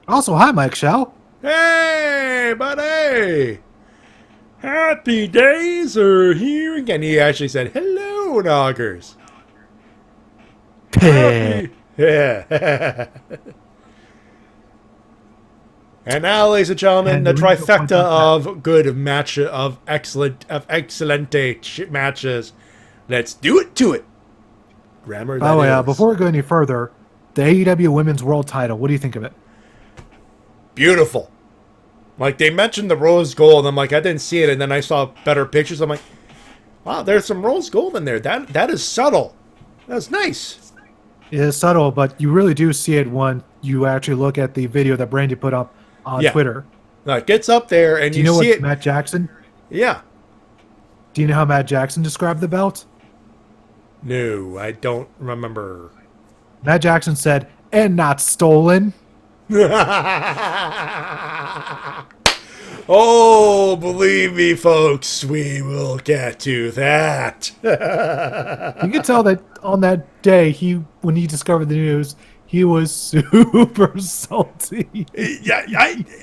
Also, hi, Mike Shao. Hey, buddy! Happy days are here again. He actually said, hello, Noggers. Yeah. And now, ladies and gentlemen, And the the reason trifecta point of good match, of excellente matches. Let's do it to it. Grammar. By the way, that is. before we go any further, the AEW Women's World Title, what do you think of it? Beautiful. Like, they mentioned the rose gold. I'm like, I didn't see it, and then I saw better pictures. I'm like, wow, there's some rose gold in there. That is subtle. That's nice. It is subtle, but you really do see it when you actually look at the video that Brandy put up on Yeah. Twitter. No, it gets up there, and Do you know see what it. Matt Jackson? Yeah. Do you know how Matt Jackson described the belt? No, I don't remember. Matt Jackson said, "And not stolen." Oh, believe me, folks, we will get to that. You could tell that on that day, when he discovered the news, he was super salty. Yeah,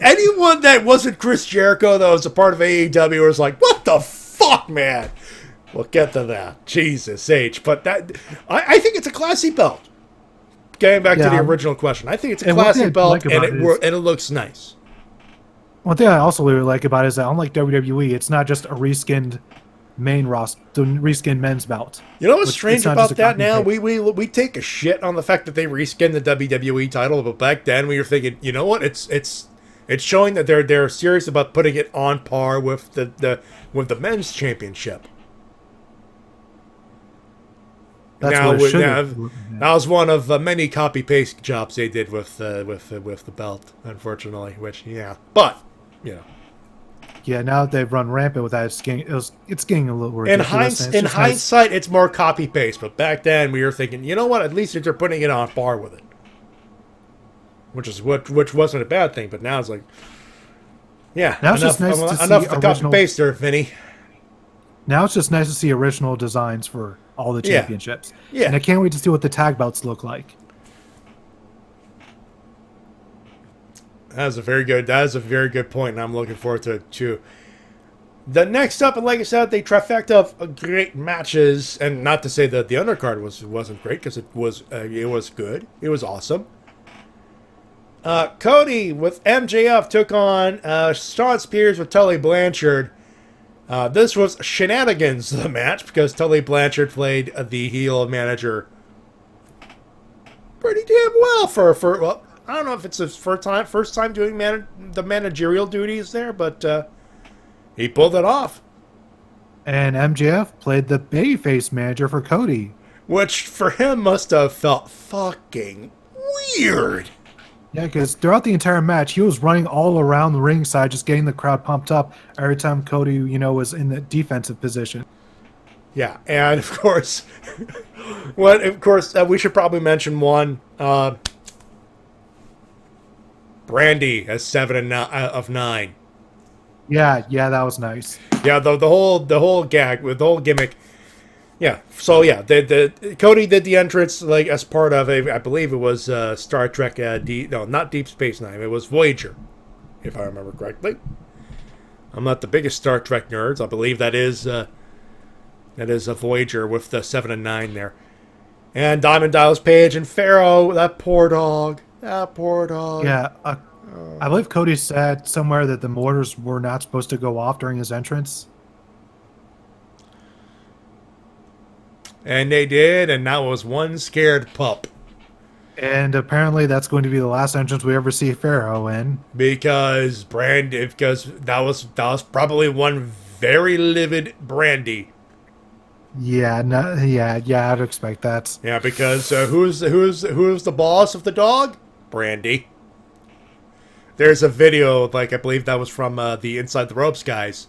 anyone that wasn't Chris Jericho that was a part of AEW was like, "What the fuck, man?" We'll get to that. Jesus H. But I think it's a classy belt. Getting back to the original question, I think it's a And what classy I belt, like about it is- and it looks nice. One thing I also really like about it is that unlike WWE, it's not just a reskinned main roster, the reskinned men's belt. You know what's Which- strange it's not about just a that copy now? paste. We take a shit on the fact that they reskinned the WWE title, but back then we were thinking, you know what? It's showing that they're serious about putting it on par with the men's championship. That's Now, what it should now, have. that was one of many copy paste jobs they did with the belt, unfortunately. Which but Yeah, now that they've run rampant with that, it's getting a little in ridiculous. and it's just nice. hindsight, it's more copy paste. But back then, we were thinking, you know what? At least they're putting it on par with it, which wasn't a bad thing. But now it's like, Now it's just nice to see enough of the copy original- paste there, Vinny. Now it's just nice to see original designs for all the Yeah. championships. Yeah. And I can't wait to see what the tag belts look like. That is a very good point, and I'm looking forward to it too. The next up, and like I said, the trifecta of great matches, and not to say that the undercard wasn't great, because it was good, it was awesome. Cody with MJF took on Shawn Spears with Tully Blanchard. This was shenanigans, the match, because Tully Blanchard played the heel manager pretty damn well for I don't know if it's his first time doing the managerial duties there, but he pulled it off. And MJF played the babyface manager for Cody. Which for him must have felt fucking weird. Yeah, because throughout the entire match, he was running all around the ringside, just getting the crowd pumped up every time Cody, was in the defensive position. Yeah, and of course, we should probably mention one. Brandy as 7 of 9. Yeah, that was nice. Yeah, the whole gag with the whole gimmick. Yeah, so yeah, the Cody did the entrance like as part of I believe it was Star Trek. Not Deep Space Nine. It was Voyager, if I remember correctly. I'm not the biggest Star Trek nerds. I believe that is a Voyager with the 7 and 9 there. And Diamond Dallas Page and Pharaoh, that poor dog. That poor dog. Yeah, I believe Cody said somewhere that the mortars were not supposed to go off during his entrance. And they did, and that was one scared pup. And apparently that's going to be the last entrance we ever see Pharaoh in. Because that was probably one very livid Brandy. Yeah, no, yeah, I'd expect that. Yeah, because who's the boss of the dog? Brandy. There's a video, like I believe that was from the Inside the Ropes guys,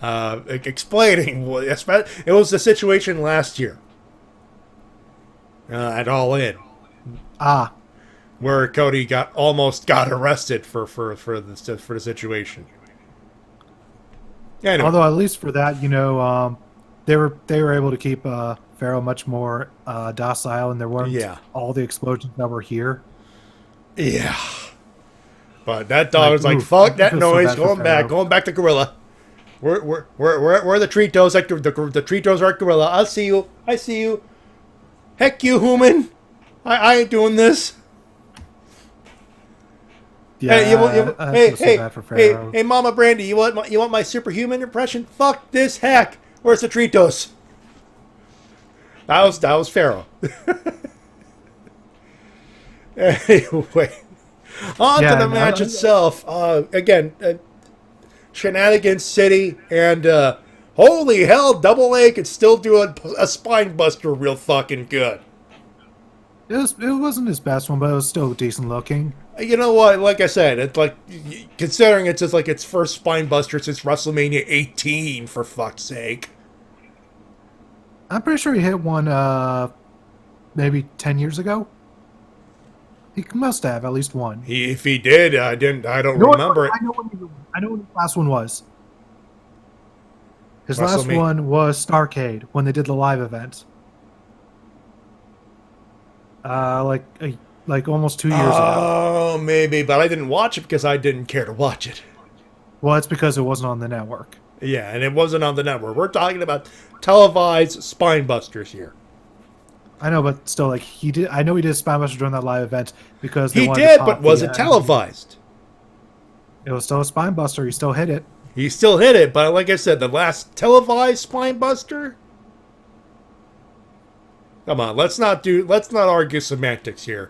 explaining it was the situation last year at All In. Where Cody almost got arrested for the situation. Anyway. Although at least for that, they were able to keep Pharaoh much more docile, and there weren't all the explosions that were here. Yeah, but that dog was like, "Fuck that noise!" Going back to Gorilla. We're the Tritos. Like the Tritos are at Gorilla. I see you. Heck you, human. I ain't doing this. Yeah, hey, Mama Brandy, you want my superhuman impression? Fuck this hack. Where's the Tritos? That was Pharaoh. Anyway, on to the match itself. Again, Shenanigans City, and holy hell, Double A could still do a spine buster real fucking good. It wasn't his best one, but it was still decent looking. You know what? Like I said, it's like, considering it's just like its first spine buster since WrestleMania 18, for fuck's sake. I'm pretty sure he hit one maybe 10 years ago. He must have at least one. If he did, I don't remember it. I know when his last one was. His last one was Starrcade when they did the live event. Like almost 2 years ago. Oh, maybe, but I didn't watch it because I didn't care to watch it. Well, it's because it wasn't on the network. Yeah, and it wasn't on the network. We're talking about televised spine busters here. I know, but still, like he did. I know he did spine buster during that live event because he did, but was it televised? It was still a spine buster. He still hit it. He still hit it, but like I said, the last televised spine buster. Come on, let's not argue semantics here.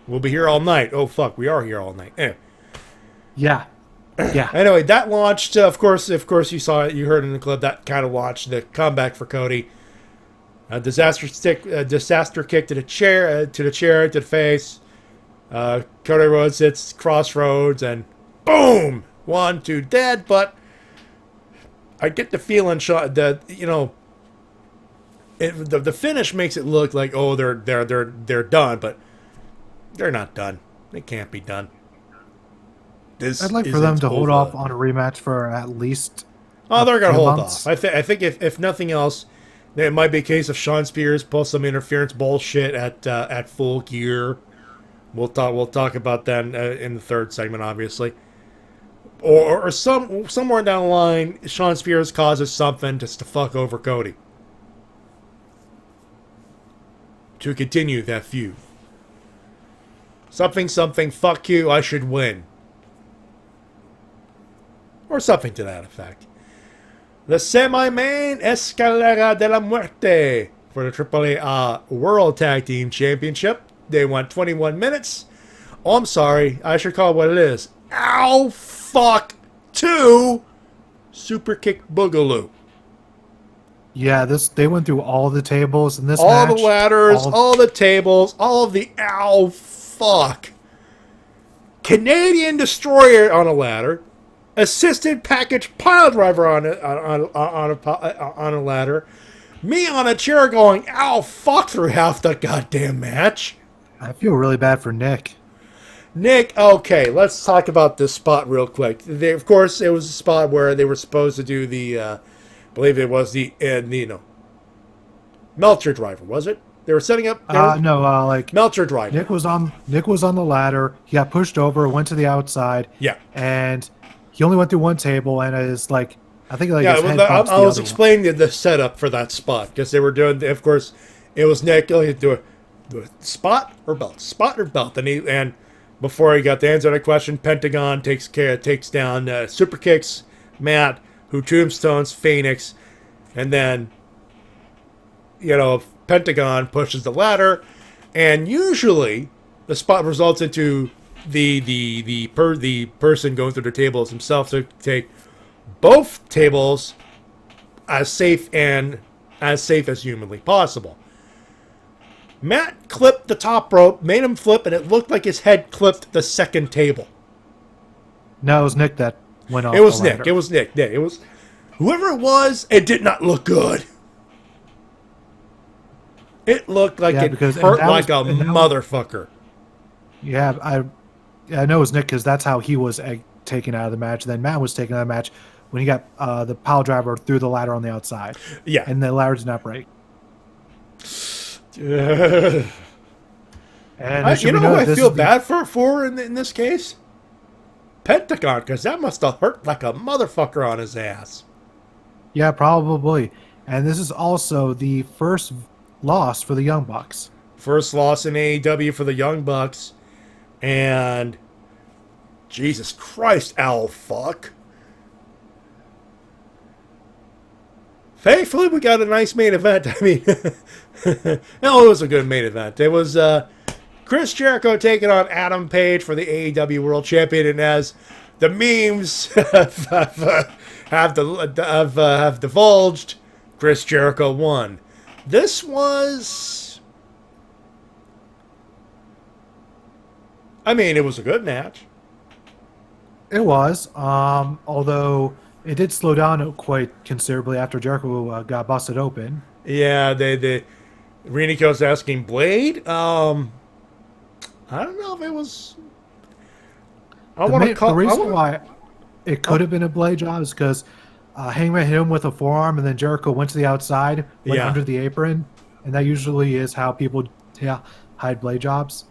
We'll be here all night. Oh fuck, we are here all night. Anyway. Yeah. Anyway, that launched. Of course, you saw it. You heard in the clip that kind of launched the comeback for Cody. A disaster kick to the chair, to the face. Cody Rhodes hits Crossroads, and boom, 1, 2, dead. But I get the feeling that the finish makes it look like they're done, but they're not done. They can't be done. I'd like for them to hold off on a rematch for at least. Oh, they're gonna hold off. I think if nothing else, it might be a case of Sean Spears pull some interference bullshit at Full Gear. We'll talk about that in the third segment, obviously. Or somewhere down the line, Sean Spears causes something just to fuck over Cody to continue that feud. Something, fuck you, I should win. Or something to that effect. The semi-main Escalera de la Muerte for the AAA World Tag Team Championship. They went 21 minutes. Oh, I'm sorry. I should call it what it is. Ow, fuck, 2 Super Kick Boogaloo. Yeah, they went through all the tables in this all match. The ladders, all the tables, all of the ow, fuck. Canadian Destroyer on a ladder. Assisted package pile driver on a ladder. Me on a chair going, ow, fuck, through half the goddamn match. I feel really bad for Nick. Nick, okay, let's talk about this spot real quick. Of course, it was a spot where they were supposed to do the, I believe it was the Meltzer driver, was it? They were setting up. Meltzer driver. Nick was on the ladder. He got pushed over, went to the outside. Yeah, and he only went through one table, and it's like I think like yeah. his head I was one. explaining the setup for that spot because they were doing. Of course, it was Nick. Oh, he'd do a spot or belt, and before he got the answer to that question, Pentagon takes down super kicks Matt, who tombstones Phoenix, and then Pentagon pushes the ladder, and usually the spot results into the person going through the tables himself to take both tables as safe as humanly possible. Matt clipped the top rope, made him flip, and it looked like his head clipped the second table. No, it was Nick that went off. It was the Nick. ladder. It was Nick. Yeah, it was whoever it was. It did not look good. It looked like it hurt like a motherfucker. Yeah, I know it was Nick because that's how he was taken out of the match. Then Matt was taken out of the match when he got the pile driver through the ladder on the outside. Yeah, and the ladder did not break. And you know who I feel bad for in this case? Pentagon, because that must have hurt like a motherfucker on his ass. Yeah, probably. And this is also the first loss for the Young Bucks. First loss in AEW for the Young Bucks. And Jesus Christ, owl fuck. Thankfully, we got a nice main event. I mean, no, it was a good main event. It was Chris Jericho taking on Adam Page for the AEW World Champion, and as the memes have divulged, Chris Jericho won. This was, I mean, it was a good match. It was, although it did slow down quite considerably after Jericho got busted open. Yeah, Renico's asking Blade. I don't know if it was. The reason why it could have been a Blade job is because Hangman hit him with a forearm, and then Jericho went to the outside, went under the apron, and that usually is how people hide Blade jobs.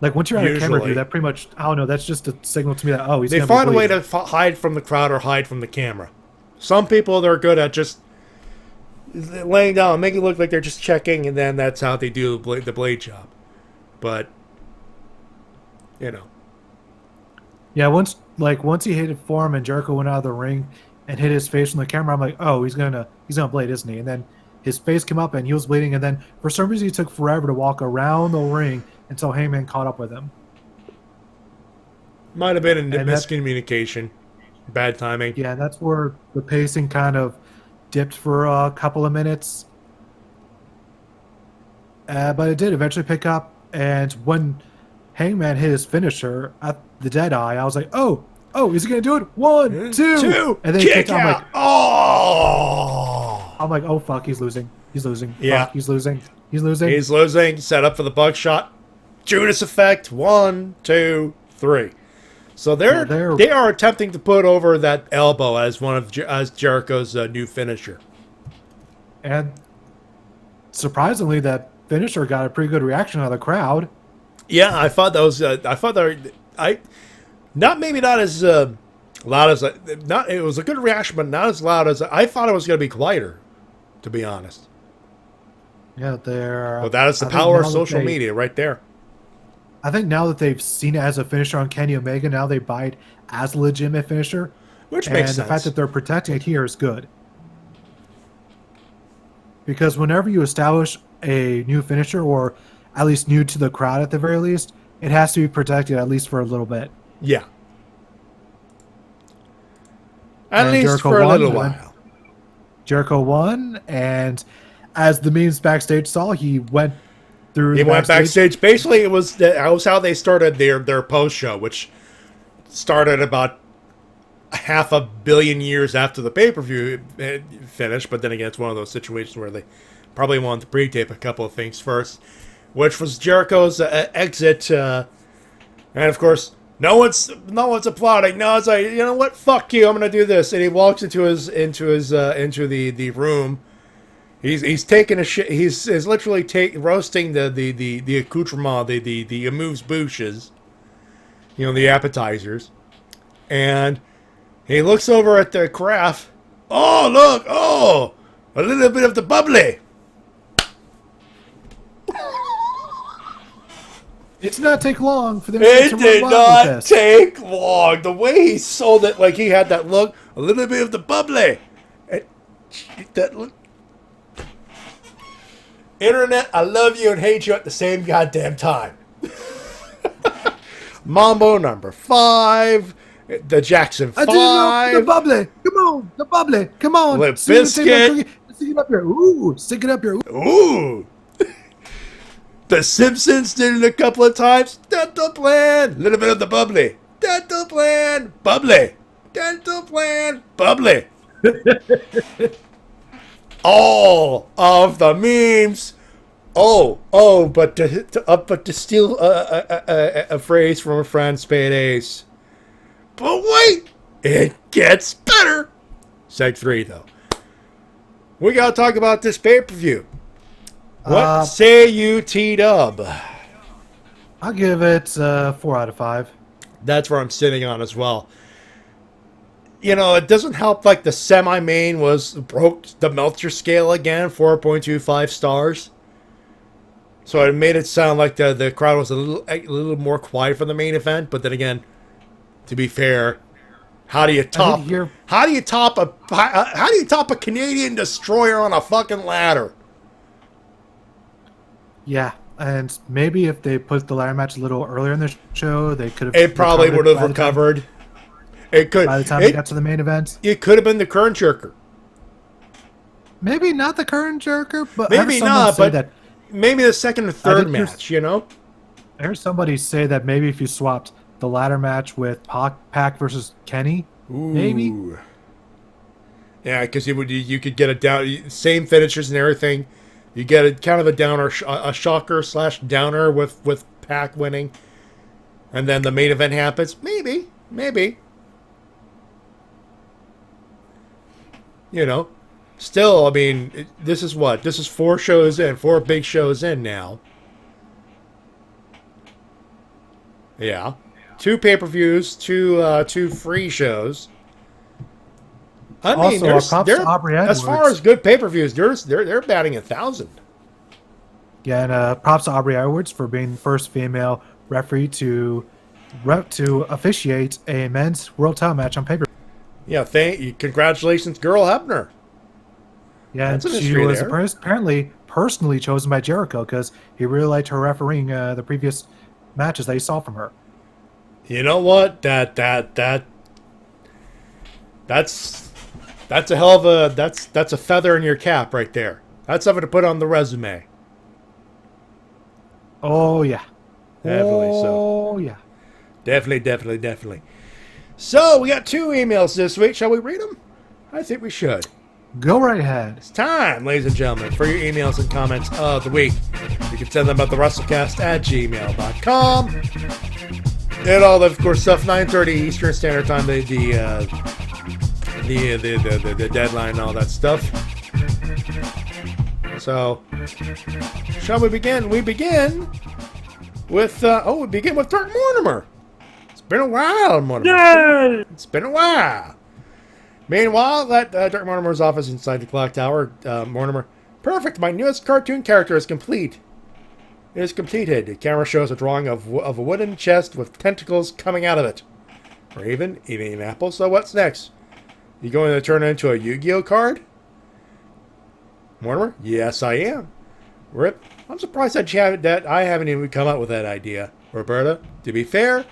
Like, once you're at a camera view, that pretty much, I don't know, that's just a signal to me that, he's they find a way to hide from the crowd or hide from the camera. Some people, they're good at just laying down and making it look like they're just checking, and then that's how they do the blade job. But, Yeah, once he hit it for him and Jericho went out of the ring and hit his face from the camera, I'm like, he's gonna blade, isn't he? And then his face came up and he was bleeding, and then for some reason he took forever to walk around the ring until Heyman caught up with him. Might have been a miscommunication. Bad timing. Yeah, that's where the pacing kind of dipped for a couple of minutes. But it did eventually pick up, and when Hangman hit his finisher at the Dead Eye, I was like, oh, is he going to do it? 1, 2. And then he kicked out. I'm like, oh, fuck, he's losing. Yeah. Fuck, he's losing. Set up for the buckshot. Judas effect. 1, 2, 3. So they are attempting to put over that elbow as as Jericho's new finisher. And surprisingly, that finisher got a pretty good reaction out of the crowd. Yeah, I thought that was. Not as loud as not. It was a good reaction, but not as loud as I thought it was going to be quieter. To be honest. Yeah, Well, that is the power of social media, right there. I think now that they've seen it as a finisher on Kenny Omega, now they buy it as a legitimate finisher. Which makes sense. And the fact that they're protecting it here is good. Because whenever you establish a new finisher, or at least new to the crowd at the very least, it has to be protected at least for a little bit. Yeah. At least Jericho for a little while. Jericho won, and as the memes backstage saw, he went through. He went backstage. Basically, it was how they started their post show, which started about 500 million years after the pay-per-view finished. But then again, it's one of those situations where they probably wanted to pre-tape a couple of things first, which was Jericho's exit, and of course, no one's applauding. No, it's like, you know what? Fuck you! I'm gonna do this, and he walks into the room. He's taking a shit. He's literally roasting the accoutrement, the amuse bouches, the appetizers, and he looks over at the craft. Oh, look! Oh, a little bit of the bubbly. It did not take long for them It to did run not test. take long. The way he sold it, like he had that look, a little bit of the bubbly. That look. Internet, I love you and hate you at the same goddamn time. Mambo number 5. The Jackson 5. I didn't know the bubbly. Come on, the bubbly. Come on. Limp Stick Bizkit. it up here. Ooh, stick it up here. Ooh. The Simpsons did it a couple of times. Dental plan. A little bit of the bubbly. Dental plan. Bubbly. Dental plan. Bubbly. All of the memes. But to steal a phrase from a friend, Spade Ace. But wait, it gets better. Seg 3, though. We got to talk about this pay-per-view. What say you, T-Dub? I'll give it 4 out of 5. That's where I'm sitting on as well. You know, it doesn't help like the semi-main broke the Meltzer scale again, 4.25 stars. So it made it sound like the crowd was a little more quiet for the main event. But then again, to be fair, how do you top a Canadian destroyer on a fucking ladder? Yeah, and maybe if they put the ladder match a little earlier in the show, they could have. It probably would have recovered. It could. By the time we got to the main event, it could have been the current jerker. Maybe not the current jerker, but maybe not. But that, maybe the second or third match. You know, I heard somebody say that maybe if you swapped the ladder match with Pac versus Kenny, maybe. Yeah, because you could get a down, same finishers and everything. You get a kind of a downer, a shocker / downer with Pac winning, and then the main event happens. Maybe. You know, still, I mean, this is 4 shows in, 4 big shows in now. Yeah, 2 pay-per-views, 2 free shows. I mean, props to Aubrey Edwards. As far as good pay-per-views, they're batting 1,000. Yeah, and props to Aubrey Edwards for being the first female referee to officiate a men's world title match on paper. Yeah, congratulations, Girl Hebner. Yeah, and she was apparently personally chosen by Jericho because he really liked her refereeing the previous matches that he saw from her. You know what? That's a hell of a that's a feather in your cap right there. That's something to put on the resume. Oh yeah, definitely so. Oh yeah, definitely. So we got 2 emails this week. Shall we read them? I think we should. Go right ahead. It's time, ladies and gentlemen, for your emails and comments of the week. You can send them at thewrestlecast@gmail.com. And all, of course, stuff 9:30 Eastern Standard Time. The deadline and all that stuff. So, shall we begin? We begin with Dirk Mortimer. It's been a while, Mortimer. Yay! It's been a while. Meanwhile, at Dirk Mortimer's office inside the clock tower, Mortimer, perfect. My newest cartoon character is complete. It is completed. The camera shows a drawing of a wooden chest with tentacles coming out of it. Raven eating an apple. So what's next? You going to turn it into a Yu-Gi-Oh card? Mortimer? Yes, I am. Rip, I'm surprised that I haven't even come up with that idea. Roberta, to be fair,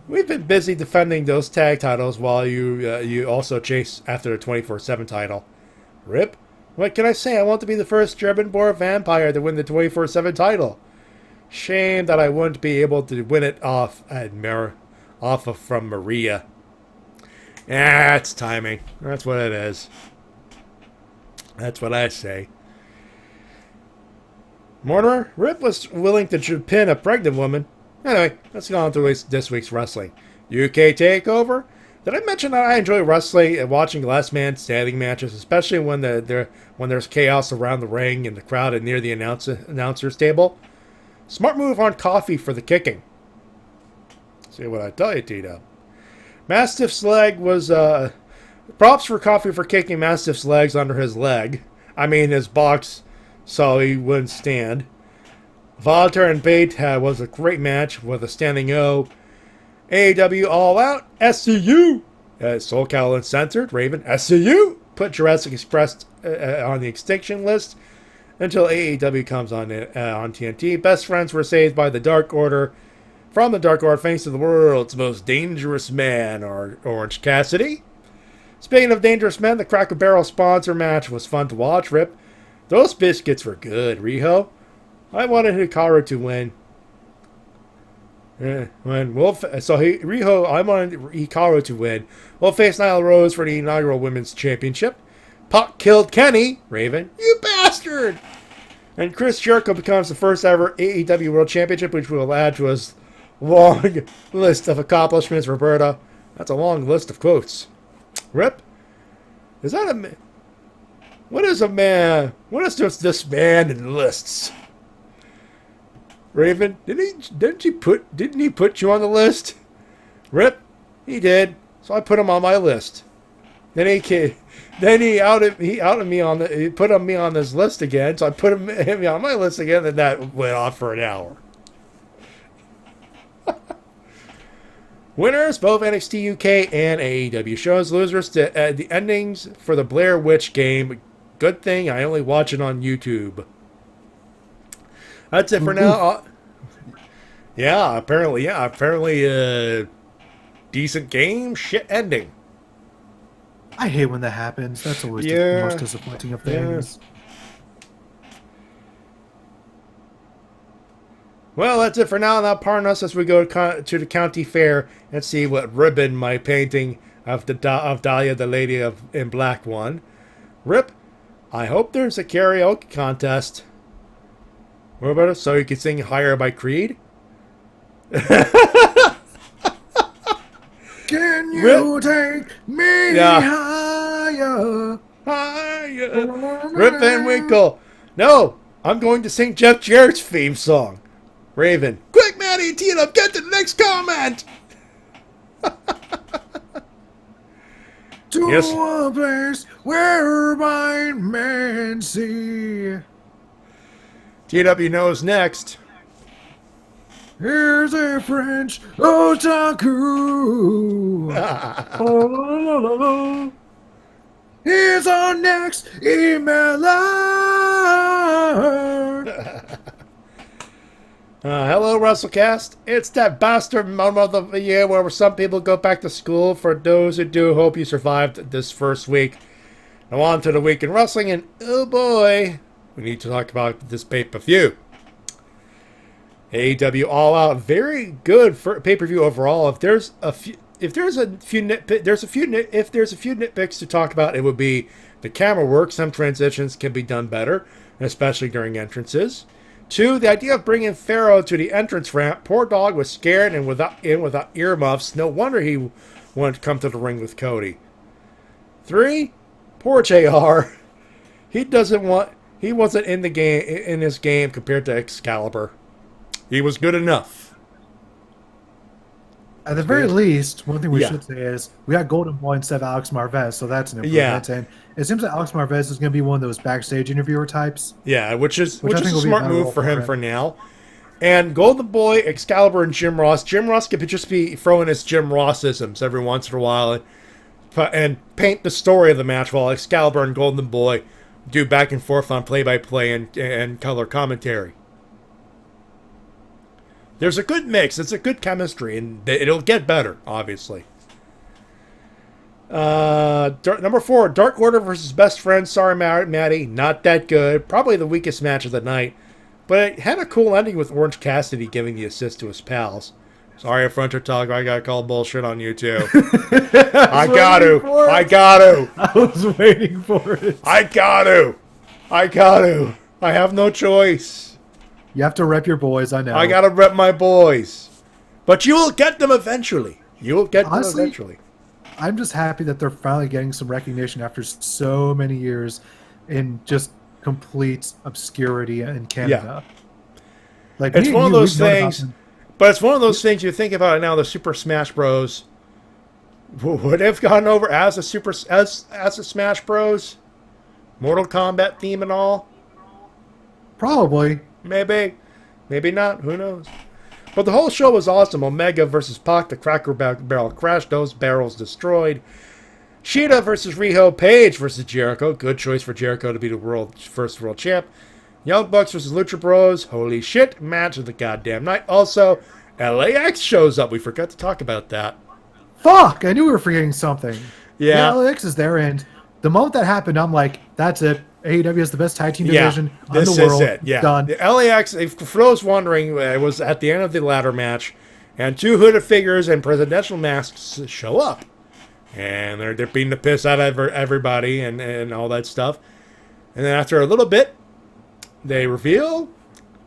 we've been busy defending those tag titles while you also chase after the 24/7 title. Rip, what can I say? I want to be the first German-born vampire to win the 24/7 title. Shame that I wouldn't be able to win it from Maria. It's timing. That's what it is. That's what I say. Mortimer, Rip was willing to pin a pregnant woman. Anyway, let's go on to this week's wrestling. UK Takeover. Did I mention that I enjoy wrestling and watching last man standing matches, especially when there's chaos around the ring and the crowd and near the announcer's table? Smart move on Coffee for the kicking. See what I tell you, Tito. Mastiff's leg was props for Coffee for kicking Mastiff's legs under his leg. I mean his box, so he wouldn't stand. Voltaire and Bate was a great match with a standing O. AEW All Out, SCU, SoCal Uncensored, Raven, SCU, put Jurassic Express on the extinction list until AEW comes on TNT. Best Friends were saved by the Dark Order. From the Dark Order, thanks to the world's most dangerous man, Orange Cassidy. Speaking of dangerous men, the Cracker Barrel sponsor match was fun to watch. Rip, those biscuits were good. Riho, I wanted Hikaru to win. I wanted Hikaru to win. We'll face Nyla Rose for the inaugural Women's Championship. Puck killed Kenny. Raven, you bastard! And Chris Jericho becomes the first ever AEW World Championship, which will add to his long list of accomplishments. Roberta, that's a long list of quotes. Rip, is that a? What is a man? What is this man in lists? Raven, didn't he put you on the list? Rip, he did. So I put him on my list. Then he outed me on he put me on this list again. So I put him on my list again, and that went on for an hour. Winners, both NXT UK and AEW shows. Losers, the endings for the Blair Witch game. Good thing I only watch it on YouTube. That's it for now. Apparently, decent game, shit ending. I hate when that happens. That's always the most disappointing of things. Well, that's it for now. Now, pardon us as we go to the county fair and see what ribbon my painting of Dahlia, the Lady in Black, won. Rip, I hope there's a karaoke contest. What about it? So you can sing Higher by Creed? Can you take me higher? Higher. Rip Van Winkle. No, I'm going to sing Jeff Jarrett's theme song. Raven. Quick, Matty, tee it up. Get to the next comment. To a place where blind men see. TW knows next. Here's a French otaku. Oh, here's our next emailer. Hello, Wrestle Cast. It's that bastard moment of the year where some people go back to school. For those who do, hope you survived this first week. Now on to the week in wrestling, and oh boy, we need to talk about this pay-per-view. AEW All Out, very good for pay-per-view overall. If there's a few nitpicks to talk about, it would be the camera work. Some transitions can be done better, especially during entrances. 2, the idea of bringing Pharaoh to the entrance ramp. Poor dog was scared and without earmuffs. No wonder he wanted to come to the ring with Cody. 3, poor JR. He wasn't in this game compared to Excalibur. He was good enough. At the very least, one thing we should say is we got Golden Boy instead of Alex Marvez, so that's an improvement. And it seems like Alex Marvez is going to be one of those backstage interviewer types. Yeah, which is a smart move for him for now. And Golden Boy, Excalibur, and Jim Ross. Jim Ross could just be throwing his Jim Ross-isms every once in a while and paint the story of the match while Excalibur and Golden Boy do back and forth on play-by-play and color commentary. There's a good mix. It's a good chemistry, and it'll get better, obviously. Number 4, Dark Order versus Best Friends. Sorry, Matty, not that good. Probably the weakest match of the night. But it had a cool ending with Orange Cassidy giving the assist to his pals. Sorry, Fronter Talk, I got called bullshit on you, too. I got to. I was waiting for it. I got to. I have no choice. You have to rep your boys, I know. I gotta rep my boys. But you will get them eventually. I'm just happy that they're finally getting some recognition after so many years in just complete obscurity in Canada. Yeah. Like it's one of those things, but it's one of those things you think about it now. The Super Smash Bros. Would have gone over as a Smash Bros. Mortal Kombat theme and all. Probably. Maybe. Maybe not. Who knows? But the whole show was awesome. Omega versus Pac. The Cracker Barrel crashed. Those barrels destroyed. Shida versus Riho. Page versus Jericho. Good choice for Jericho to be the first world champ. Young Bucks versus Lucha Bros. Holy shit. Match of the goddamn night. Also, LAX shows up. We forgot to talk about that. Fuck! I knew we were forgetting something. Yeah. LAX is there, and the moment that happened, I'm like, that's it. AEW is the best tag team division in the world. This is it. Yeah. Done. The LAX, for those wondering, it was at the end of the ladder match, and two hooded figures and presidential masks show up. And they're beating the piss out of everybody and all that stuff. And then after a little bit, they reveal,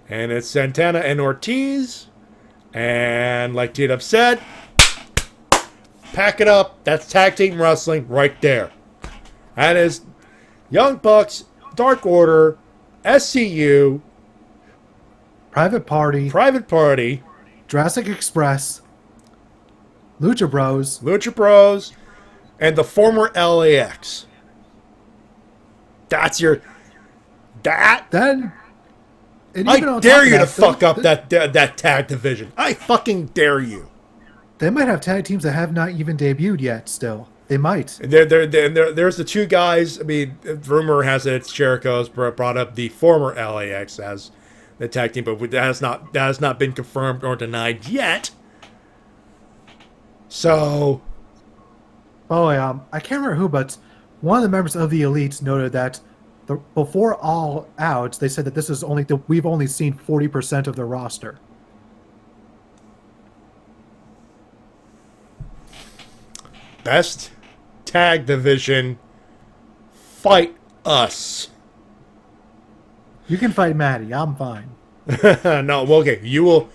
and it's Santana and Ortiz. And like T-Dub said, pack it up. That's tag team wrestling right there. That is Young Bucks, Dark Order, SCU, Private Party, Jurassic Express, Lucha Bros, and the former LAX. That's your... Then... I dare you to fuck up that tag division. I fucking dare you. They might have tag teams that have not even debuted yet still. They might. There's the two guys. I mean, rumor has it it's Jericho's brought up the former LAX as the tag team, but that has not been confirmed or denied yet. So, I can't remember who, but one of the members of the Elites noted that before All Out, they said that this is we've only seen 40% of the roster. Best tag division, fight us. You can fight Matty. I'm fine. No, okay. You will.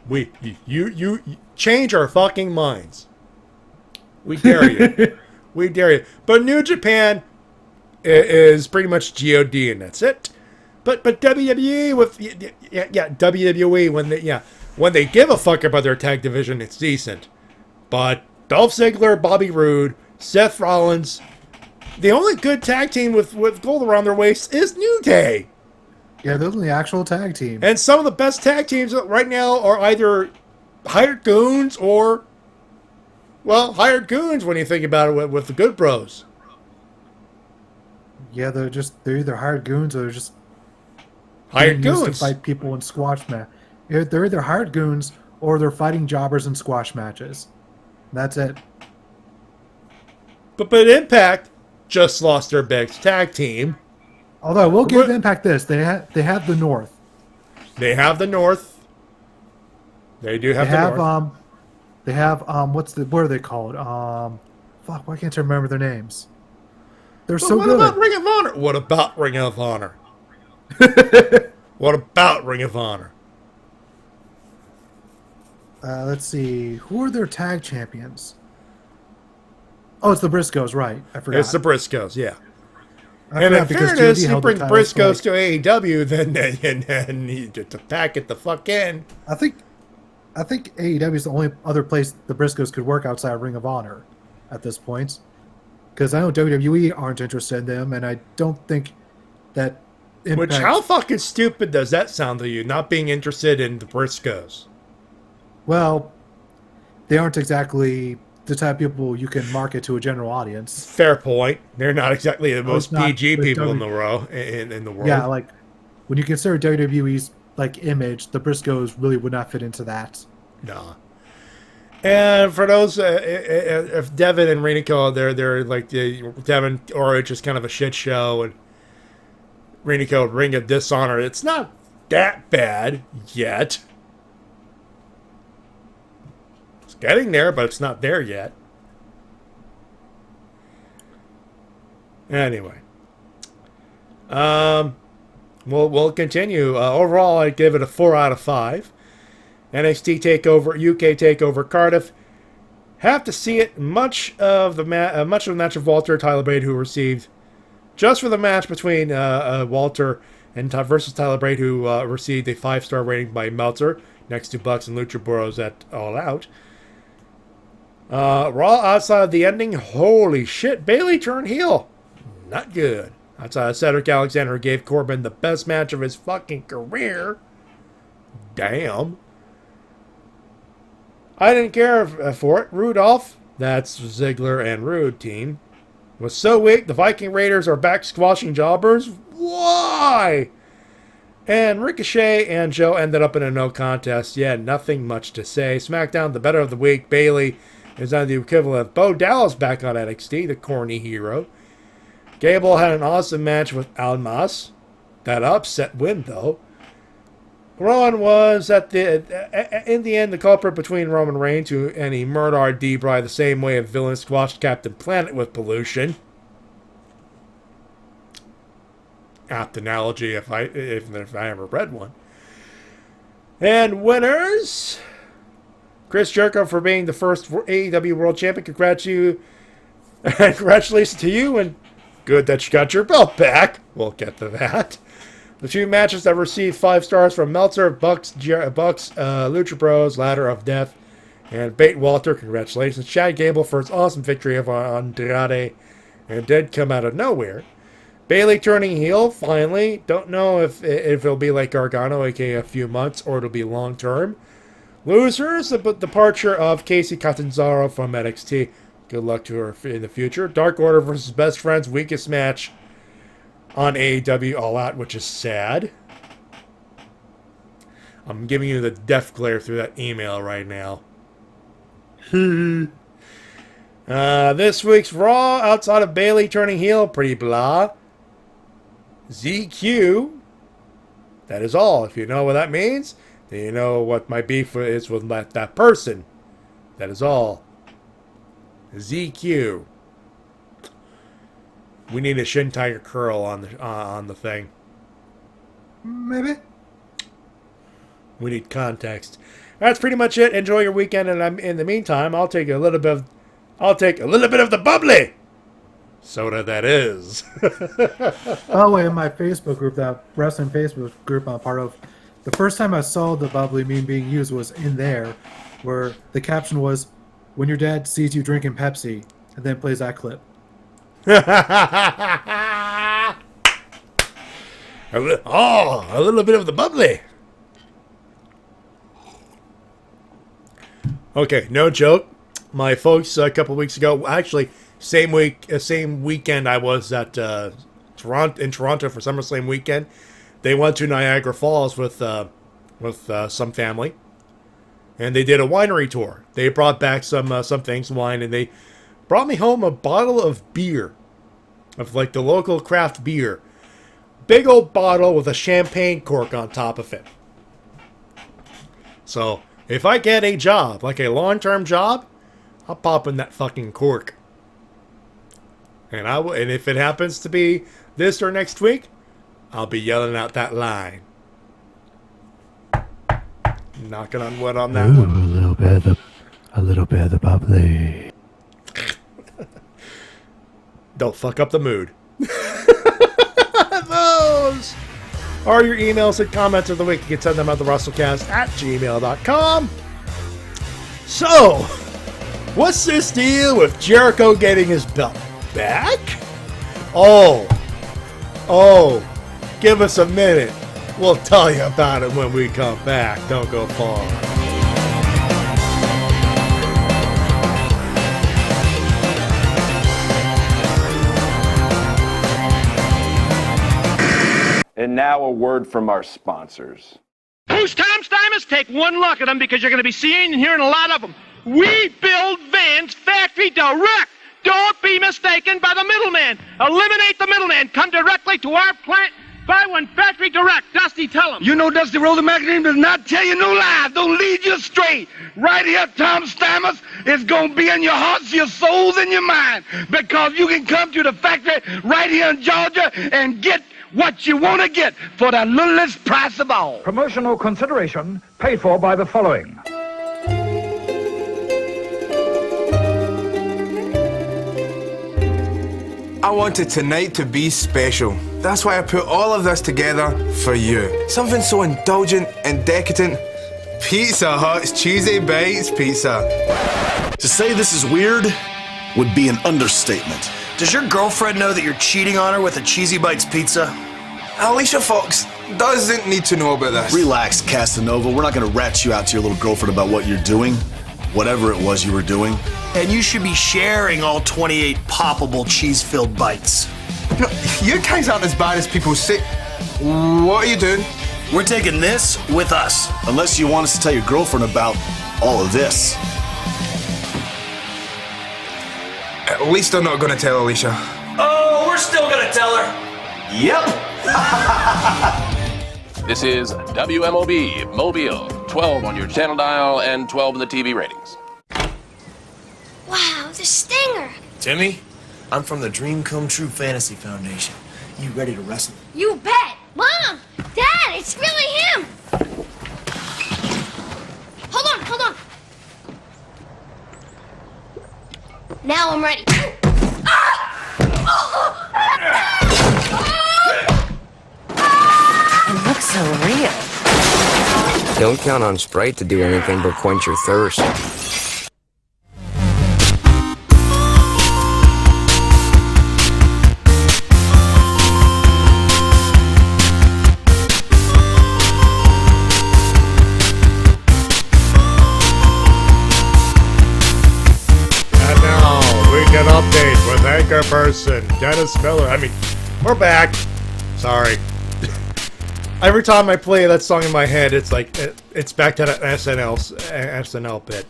You change our fucking minds. We dare you. We dare you. But New Japan is pretty much God, and that's it. But WWE with WWE when they give a fuck about their tag division, it's decent. But Dolph Ziggler, Bobby Roode, Seth Rollins, the only good tag team with gold around their waist is New Day. Yeah, they're the actual tag team. And some of the best tag teams right now are either hired goons or, well, hired goons when you think about it with the Good Bros. Yeah, they're either hired goons or they're just hired used goons to fight people in squash match. They're either hired goons or they're fighting jobbers in squash matches. That's it. But Impact just lost their best tag team. Although we'll give Impact this, they have the North. They have the North. They do have the North. They have what are they called? Fuck, why can't I remember their names? They're so good. What about Ring of Honor? What about Ring of Honor? What about Ring of Honor? Let's see. Who are their tag champions? Oh, it's the Briscoes, right? I forgot. It's the Briscoes, yeah. And in fairness, you bring the Briscoes to AEW, then you to pack it the fuck in. I think AEW is the only other place the Briscoes could work outside of Ring of Honor at this point. Because I know WWE aren't interested in them, and I don't think that Impact... Which, how fucking stupid does that sound to you, not being interested in the Briscoes? Well, they aren't exactly the type of people you can market to a general audience. Fair point. They're not exactly the most PG people in the world. Yeah, like, when you consider WWE's, image, the Briscoes really would not fit into that. No. And for those, if Devin and Renico, they're like Devin or it's just kind of a shit show, and Renico Ring of Dishonor. It's not that bad yet. It's getting there, but it's not there yet. Anyway, we'll continue. Overall, I give it a 4 out of 5. NXT Takeover, UK Takeover, Cardiff. Have to see it. Much of the match of Walter Tyler Bate, who received just for the match between Walter and versus Tyler Bate, who received a 5-star rating by Meltzer, next to Bucks and Lucha Bros at All Out. Raw outside of the ending, holy shit! Bayley turned heel. Not good. Outside of Cedric Alexander, who gave Corbin the best match of his fucking career. Damn. I didn't care for it. Rudolph, that's Ziggler and Rude team, was so weak. The Viking Raiders are back squashing jobbers. Why? And Ricochet and Joe ended up in a no contest. Yeah, nothing much to say. SmackDown, the better of the week. Bayley is on the equivalent of Bo Dallas back on NXT, the corny hero. Gable had an awesome match with Almas. That upset win, though. Rowan was, in the end, the culprit between Roman Reigns and he murdered D-Bry the same way a villain squashed Captain Planet with pollution. Apt analogy if I ever read one. And winners, Chris Jericho for being the first AEW World Champion. Congratulations to you, and good that you got your belt back. We'll get to that. The two matches that received 5 stars from Meltzer, Bucks, Lucha Bros, Ladder of Death, and Bate Walter. Congratulations. Chad Gable for his awesome victory over Andrade, and did come out of nowhere. Bayley turning heel, finally. Don't know if it'll be like Gargano, aka a few months, or it'll be long term. Losers, the departure of Kasey Catanzaro from NXT. Good luck to her in the future. Dark Order versus Best Friends, weakest match on AEW All Out, which is sad. I'm giving you the death glare through that email right now. This week's Raw, outside of Bayley turning heel, pretty blah. ZQ. That is all. If you know what that means, then you know what my beef is with that person. That is all. ZQ. We need a Shin Tiger curl on the thing. Maybe. We need context. That's pretty much it. Enjoy your weekend, and in the meantime, I'll take a little bit of the bubbly soda. That is. By the way, in my Facebook group, that wrestling Facebook group I'm part of, the first time I saw the bubbly meme being used was in there, where the caption was, "When your dad sees you drinking Pepsi," and then plays that clip. A little bit of the bubbly. Okay, no joke. My folks a couple weeks ago, actually, same weekend I was at Toronto for SummerSlam weekend. They went to Niagara Falls with some family, and they did a winery tour. They brought back some things, wine, and they brought me home a bottle of beer, of like the local craft beer. Big old bottle with a champagne cork on top of it. So, if I get a job, like a long-term job, I'll pop in that fucking cork. And and if it happens to be this or next week, I'll be yelling out that line. Knocking on wood on that one. A little bit of the bubbly. Don't fuck up the mood. Those are your emails and comments of the week. You can send them at thewrestlecast@gmail.com. So, what's this deal with Jericho getting his belt back? Oh, give us a minute. We'll tell you about it when we come back. Don't go far. And now a word from our sponsors. Who's Tom Stamos? Take one look at them because you're going to be seeing and hearing a lot of them. We build vans factory direct. Don't be mistaken by the middleman. Eliminate the middleman. Come directly to our plant. Buy one factory direct. Dusty, tell him. You know Dusty Roller Magazine does not tell you no lies. Don't lead you astray. Right here, Tom Stamos is going to be in your hearts, your souls, and your mind. Because you can come to the factory right here in Georgia and get what you want to get for the littlest price of all. Promotional consideration paid for by the following. I wanted tonight to be special. That's why I put all of this together for you. Something so indulgent and decadent. Pizza Hut's Cheesy Bites Pizza. To say this is weird would be an understatement. Does your girlfriend know that you're cheating on her with a Cheesy Bites pizza? Alicia Fox, doesn't need to know about this. Relax, Casanova. We're not going to rat you out to your little girlfriend about what you're doing, whatever it was you were doing. And you should be sharing all 28 poppable cheese-filled bites. You guys aren't as bad as people say. What are you doing? We're taking this with us. Unless you want us to tell your girlfriend about all of this. At least I'm not gonna tell Alicia. Oh, we're still gonna tell her. Yep. This is WMOB Mobile, 12 on your channel dial and 12 in the TV ratings. Wow, the stinger. Timmy, I'm from the Dream Come True Fantasy Foundation. You ready to wrestle? You bet. Mom, Dad, it's really him. Hold on. Now I'm ready. It looks so real. Don't count on Sprite to do anything but quench your thirst. Weekend update with anchor person Dennis Miller. I mean, we're back. Sorry. Every time I play that song in my head, it's like it's back to that SNL bit.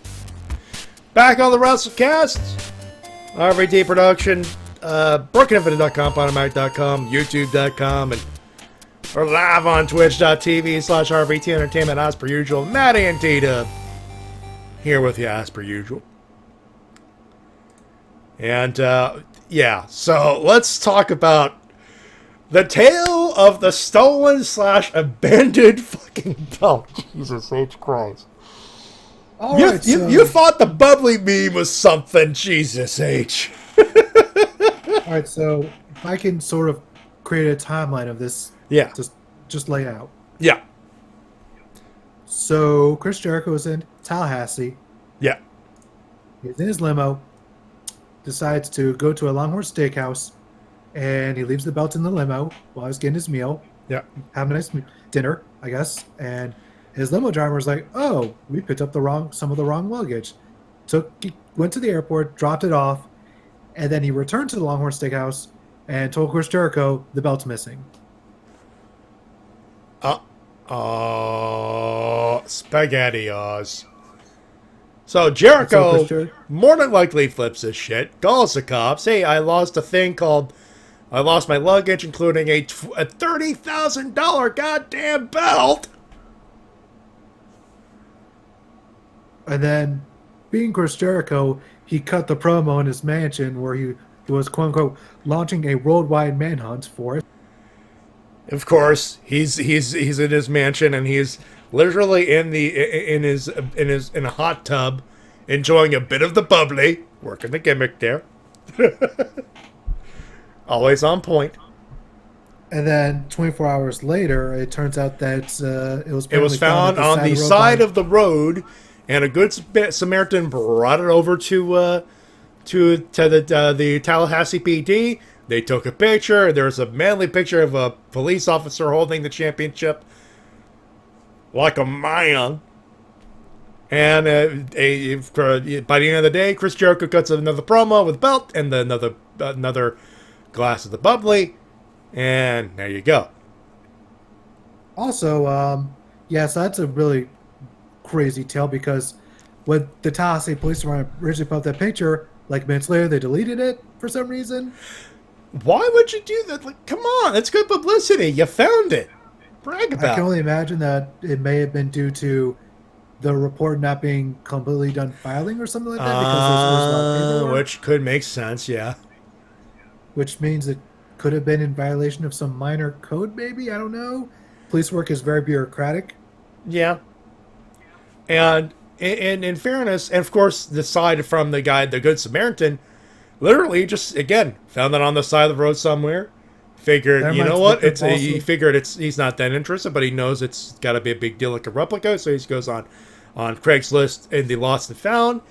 Back on the Wrestle Cast, RVT production, BrokenInfinite.com, Podomatic.com, YouTube.com, and we're live on Twitch.tv/RVT Entertainment as per usual. Matty and TWK here with you as per usual. And, yeah, so let's talk about the tale of the stolen/abandoned fucking belt. Jesus H. Christ. You thought the bubbly meme was something, Jesus H. Alright, so if I can sort of create a timeline of this, yeah, just lay out. Yeah. So Chris Jericho is in Tallahassee. Yeah. He's in his limo. Decides to go to a Longhorn Steakhouse, and he leaves the belt in the limo while he's getting his meal. Yeah. Have a nice dinner, I guess. And his limo driver was like, "Oh, we picked up some of the wrong luggage." Went to the airport, dropped it off, and then he returned to the Longhorn Steakhouse and told Chris Jericho the belt's missing. SpaghettiOs. So Jericho more than likely flips his shit, calls the cops. Hey, I lost my luggage, including a $30,000 goddamn belt. And then, being Chris Jericho, he cut the promo in his mansion where he was, quote unquote, launching a worldwide manhunt for it. Of course, he's in his mansion and he's literally in a hot tub, enjoying a bit of the bubbly, working the gimmick there. Always on point. And then 24 hours later, it turns out that it was found on the side of the road, and a good Samaritan brought it over to the Tallahassee PD. They took a picture. There's a manly picture of a police officer holding the championship like a man. And by the end of the day, Chris Jericho cuts another promo with a belt and another glass of the bubbly, and there you go. Also, yes, that's a really crazy tale, because when the Tallahassee police originally put up that picture, like minutes later, they deleted it for some reason. Why would you do that? Like, come on, that's good publicity. You found it. Brag about it. I can only imagine that it may have been due to the report not being completely done filing or something like that, because which could make sense, yeah. Which means it could have been in violation of some minor code, maybe? I don't know. Police work is very bureaucratic. Yeah. And in fairness, and of course, aside from the guy, the Good Samaritan, literally just, again, found it on the side of the road somewhere. Figured, you know what? He figured he's not that interested, but he knows it's got to be a big deal like a replica, so he goes on Craigslist in the Lost and Found,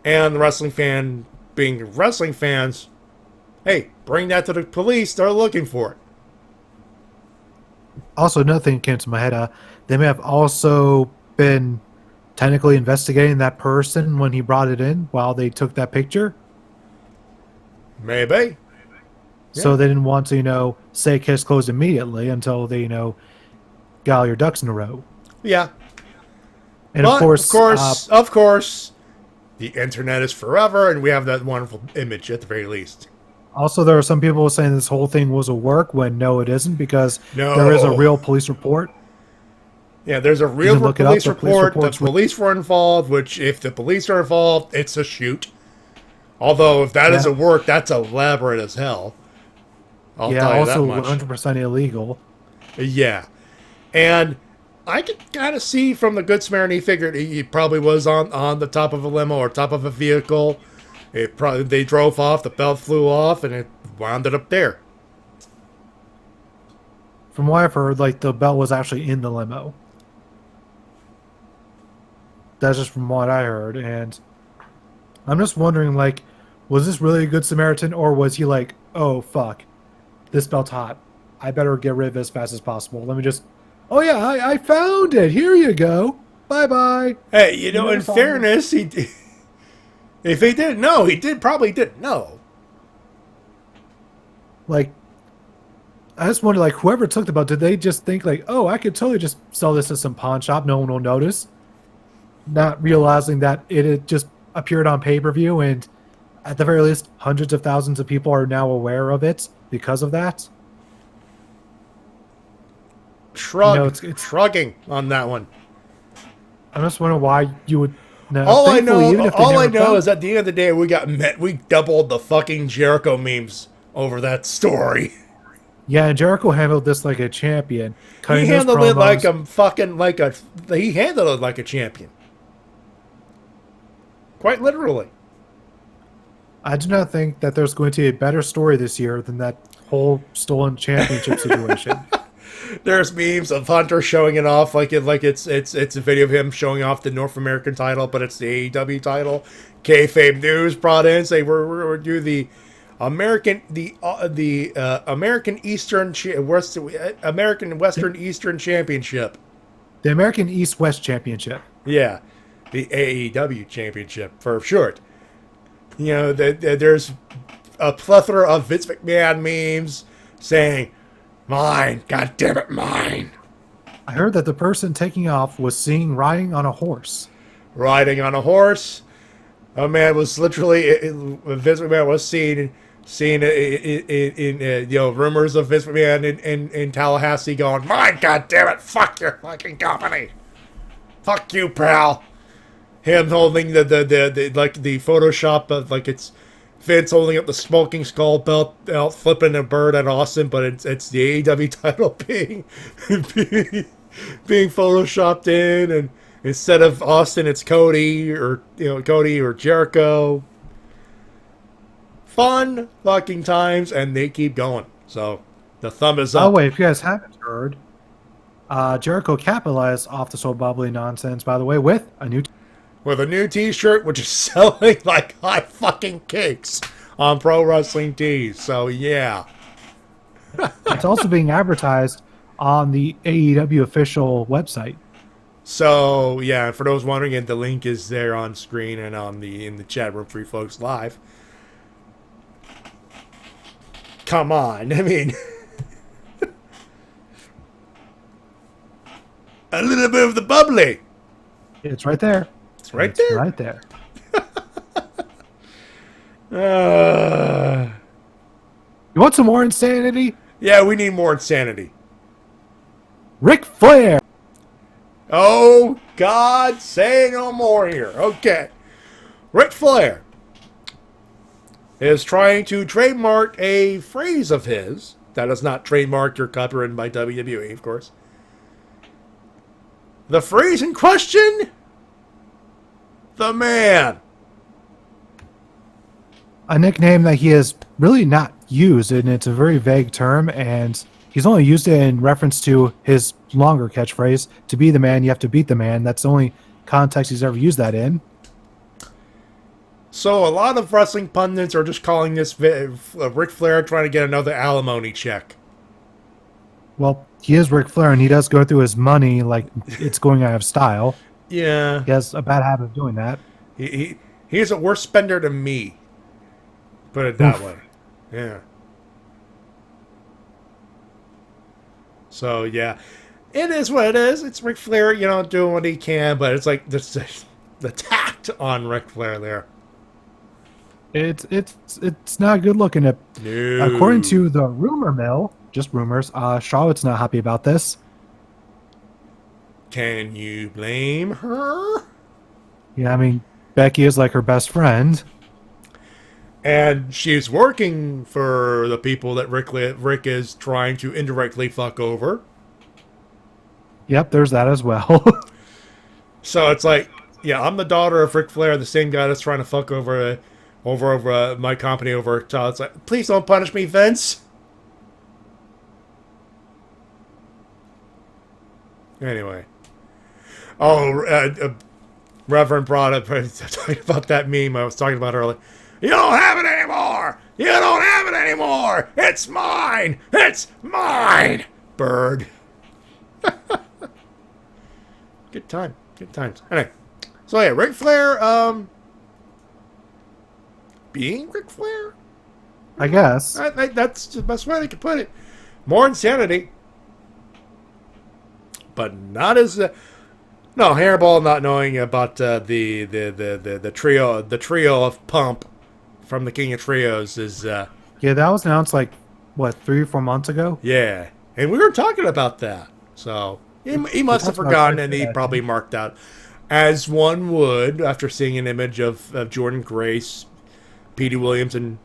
and the wrestling fan, being wrestling fans, hey, bring that to the police, they're looking for it. Also, another thing came to my head. They may have also been technically investigating that person when he brought it in while they took that picture. Maybe. So they didn't want to, say case closed immediately until they, got all your ducks in a row. Yeah. And but, of course, the internet is forever, and we have that wonderful image at the very least. Also, there are some people saying this whole thing was a work when no, it isn't, because there is a real police report. Yeah, there's a real police report. The police were involved, which if the police are involved, it's a shoot. Although, if that is a work, that's elaborate as hell. I'll tell you that much. 100% illegal. Yeah. And I could kind of see from the Good Samaritan, he figured he probably was on the top of a limo or top of a vehicle. They drove off, the belt flew off, and it wound up there. From what I've heard, the belt was actually in the limo. That's just from what I heard, and I'm just wondering, was this really a Good Samaritan, or was he oh, fuck, this belt's hot. I better get rid of it as fast as possible. Let me just... Oh, yeah, I found it. Here you go. Bye-bye. Hey, in fairness, if he didn't know, probably didn't know. I just wonder, whoever took the belt, did they just think, oh, I could totally just sell this at some pawn shop. No one will notice. Not realizing that it had just appeared on pay-per-view, and at the very least, hundreds of thousands of people are now aware of it because of that. Shrugging on that one. I'm just wondering why you would. No, all I know is at the end of the day, we doubled the fucking Jericho memes over that story. Yeah, and Jericho handled this like a champion. He handled it like a champion. Quite literally. I do not think that there's going to be a better story this year than that whole stolen championship situation. There's memes of Hunter showing it off it's a video of him showing off the North American title, but it's the AEW title. Kayfabe News brought in, say we're do the American American Western Eastern Championship. The American East-West Championship. Yeah, the AEW Championship for short. There's a plethora of Vince McMahon memes saying, "Mine, God damn it, mine." I heard that the person taking off was seen riding on a horse. Riding on a horse. A man was literally, Vince McMahon was seen in rumors of Vince McMahon in Tallahassee going, "Mine, God damn it, fuck your fucking company. Fuck you, pal." Him holding the Photoshop of it's Vince holding up the smoking skull belt out, flipping a bird at Austin, but it's the AEW title being photoshopped in, and instead of Austin, it's Cody or Jericho. Fun fucking times, and they keep going. So the thumb is up. Oh wait, if you guys haven't heard, Jericho capitalized off this whole bubbly nonsense, by the way, with a new T-shirt, which is selling like hot fucking cakes on Pro Wrestling Tees. So, yeah. It's also being advertised on the AEW official website. So, yeah, for those wondering, the link is there on screen and in the chat room for you folks live. Come on. I mean, a little bit of the bubbly. It's right there. It's right there. Right there. You want some more insanity? Yeah, we need more insanity. Ric Flair. Oh, God, say no more here. Okay. Ric Flair is trying to trademark a phrase of his that is not trademarked or copyrighted by WWE, of course. The phrase in question? The Man. A nickname that he has really not used, and it's a very vague term, and he's only used it in reference to his longer catchphrase, "To be the man, you have to beat the man." That's the only context he's ever used that in. So a lot of wrestling pundits are just calling this Ric Flair trying to get another alimony check. Well, he is Ric Flair, and he does go through his money like it's going out of style. Yeah. He has a bad habit of doing that. He's a worse spender than me. Put it that way. Yeah. So, yeah. It is what it is. It's Ric Flair, doing what he can, but it's like the tact on Ric Flair there. It's not good looking. No. According to the rumor mill, just rumors, Charlotte's not happy about this. Can you blame her? Yeah, I mean, Becky is like her best friend. And she's working for the people that Rick is trying to indirectly fuck over. Yep, there's that as well. So it's like, yeah, I'm the daughter of Ric Flair, the same guy that's trying to fuck over my company over a child. It's like, please don't punish me, Vince. Anyway. Reverend brought up talking about that meme I was talking about earlier. You don't have it anymore! You don't have it anymore! It's mine! It's mine! Bird. Good time. Good times. Anyway. So yeah, Ric Flair, being Ric Flair? I guess. That's the best way they could put it. More insanity. But not as... no, Hairball not knowing about the trio of Pump from the King of Trios is... yeah, that was announced like, what, 3 or 4 months ago? Yeah, and we were talking about that. So, he must have forgotten, and he probably marked out. As one would, after seeing an image of Jordan Grace, Petey Williams, and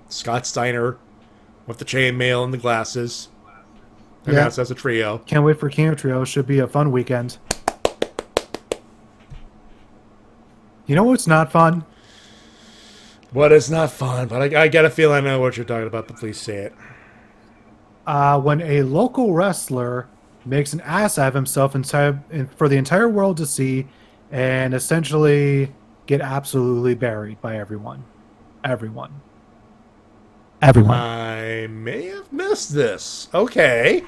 Scott Steiner with the chainmail and the glasses. Announced as a trio. Can't wait for King of Trios. Should be a fun weekend. You know what's not fun? What is not fun, but I get a feel I know what you're talking about, but please say it. When a local wrestler makes an ass out of himself for the entire world to see and essentially get absolutely buried by everyone. Everyone. I may have missed this. Okay.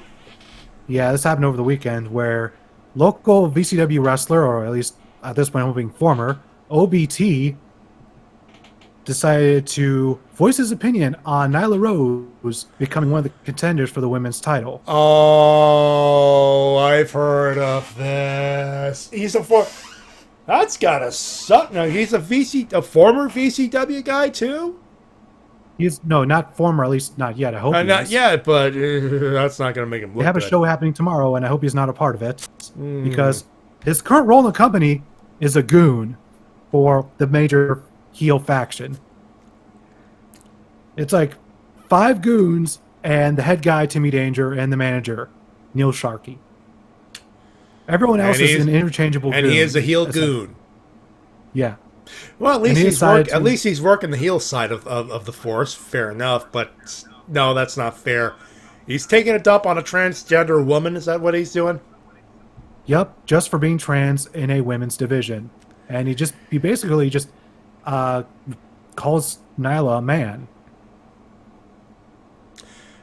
Yeah, this happened over the weekend where local VCW wrestler, or at least at this point hoping former, OBT, decided to voice his opinion on Nyla Rose becoming one of the contenders for the women's title. Oh, I've heard of this. That's gotta suck. No, he's a former VCW guy too? Not former, at least not yet. I hope not yet, but that's not going to make him look They have good. a show happening tomorrow, and I hope he's not a part of it. Because his current role in the company is a goon for the major heel faction. It's like 5 goons and the head guy, Timmy Danger, and the manager, Neil Sharkey. Everyone else is an interchangeable goon. And he is a heel goon. Yeah. Well, at least he's working the heel side of the force. Fair enough, but no, that's not fair. He's taking a dump on a transgender woman. Is that what he's doing? Yep, just for being trans in a women's division, and he basically just calls Nyla a man.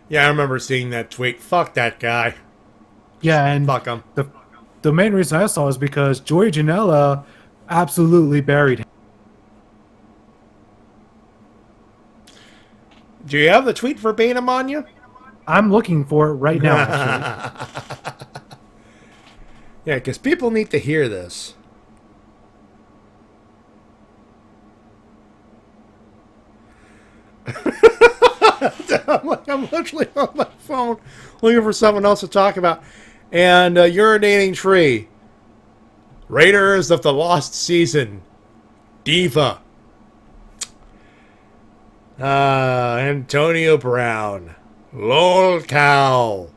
Yeah, I remember seeing that tweet. Fuck that guy. Yeah, and fuck him. The main reason I saw is because Joey Janela absolutely buried him. Do you have the tweet verbatim on you? I'm looking for it right now, actually. Yeah, because people need to hear this. I'm literally on my phone looking for someone else to talk about. And urinating tree. Raiders of the Lost Season. Diva. Antonio Brown. Lol cow.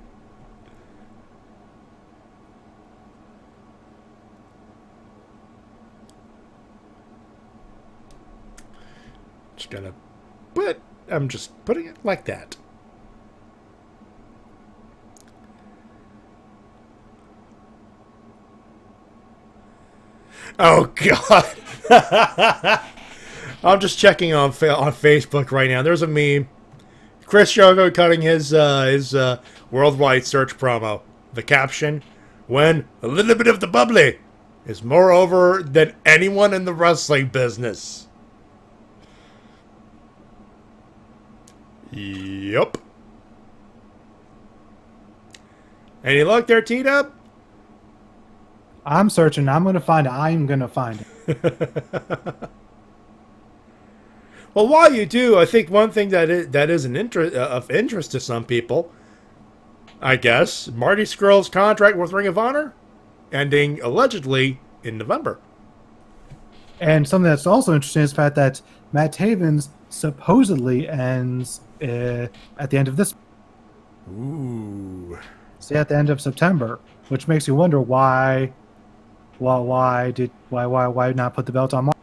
I'm just putting it like that. Oh God. I'm just checking on Facebook right now. There's a meme. Chris Jericho cutting his worldwide search promo. The caption, when a little bit of the bubbly is more over than anyone in the wrestling business. Yup. Any luck there, T-Dub? I'm searching. I'm going to find it. I'm going to find it. Well, while you do, I think one thing that is of interest to some people, I guess, Marty Scurll's contract with Ring of Honor ending allegedly in November. And something that's also interesting is the fact that Matt Taven's supposedly ends at the end of this. Ooh. See, at the end of September, which makes you wonder why not put the belt on Marty?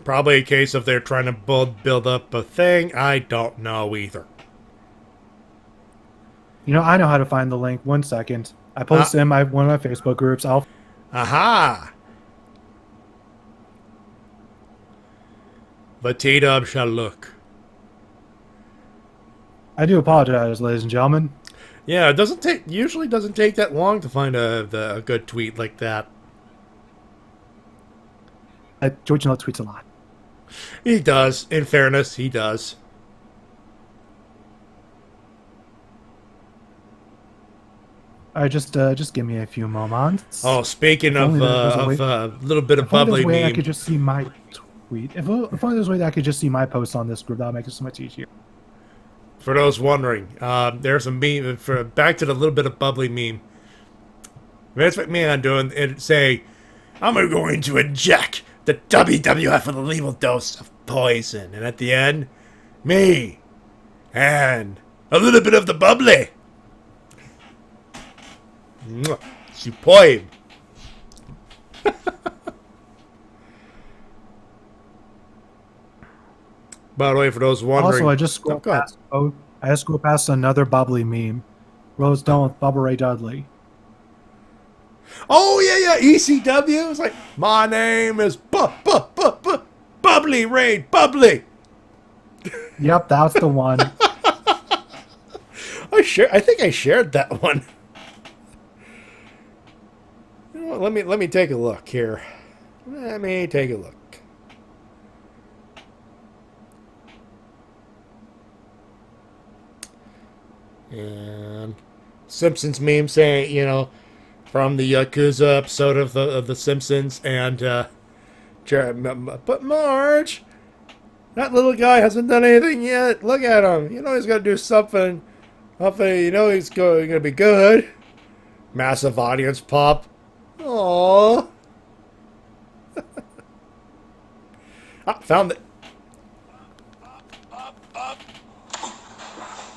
Probably a case of they're trying to build up a thing. I don't know either. You know, I know how to find the link. 1 second. I posted in one of my Facebook groups. Aha! The T-Dub shall look. I do apologize, ladies and gentlemen. Yeah, it usually doesn't take that long to find a good tweet like that. George Janela tweets a lot. He does. In fairness, he does. All right, just give me a few moments. Oh, speaking of a little bit of bubbly meme. meme. I could just see my tweet. If only there's a way that I could just see my posts on this group, that would make it so much easier. For those wondering, there's a meme back to the little bit of bubbly meme. Vince McMahon doing it, say, "I'm going to inject the WWF with a lethal dose of poison," and at the end, me and a little bit of the bubbly. Superb. By the way, for those wondering, Also, I just scrolled past another bubbly meme. Rose done with Bubba Ray Dudley. Oh yeah, ECW. It's like, my name is Bubbly Ray Bubbly. Yep, that's the one. I think I shared that one. You know what, let me take a look here. Let me take a look. And Simpsons meme saying, you know, from the Yakuza episode of the Simpsons, and but Marge, that little guy hasn't done anything yet. Look at him. You know he's got to do something. You know he's going to be good. Massive audience pop. Aww. Found it.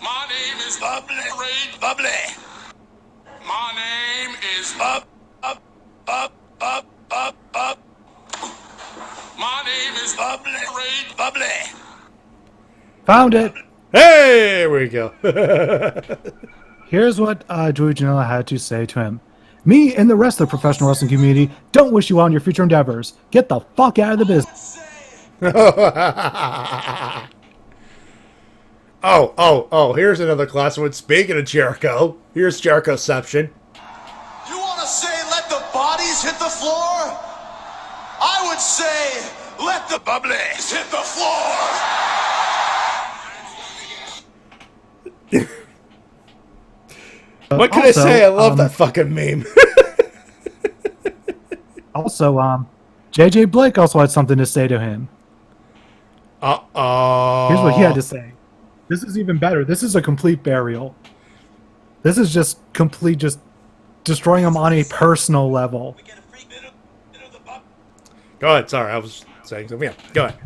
My name is Bubbly Ray Bubbly. My name is Bub. My name is Bubbly Ray Bubbly. Found it. Hey, there we go. Here's what Joey Janela had to say to him. Me and the rest of the professional wrestling community don't wish you on your future endeavors. Get the fuck out of the business. Oh, here's another class one. Speaking of Jericho, here's Jerichoception. You want to say let the bodies hit the floor? I would say let the bubblies hit the floor. What can I say? I love that fucking meme. Also, JJ Blake also had something to say to him. Here's what he had to say. This is even better. This is a complete burial. This is just destroying him on a personal level. Go ahead. Sorry, I was saying something. Yeah, go ahead.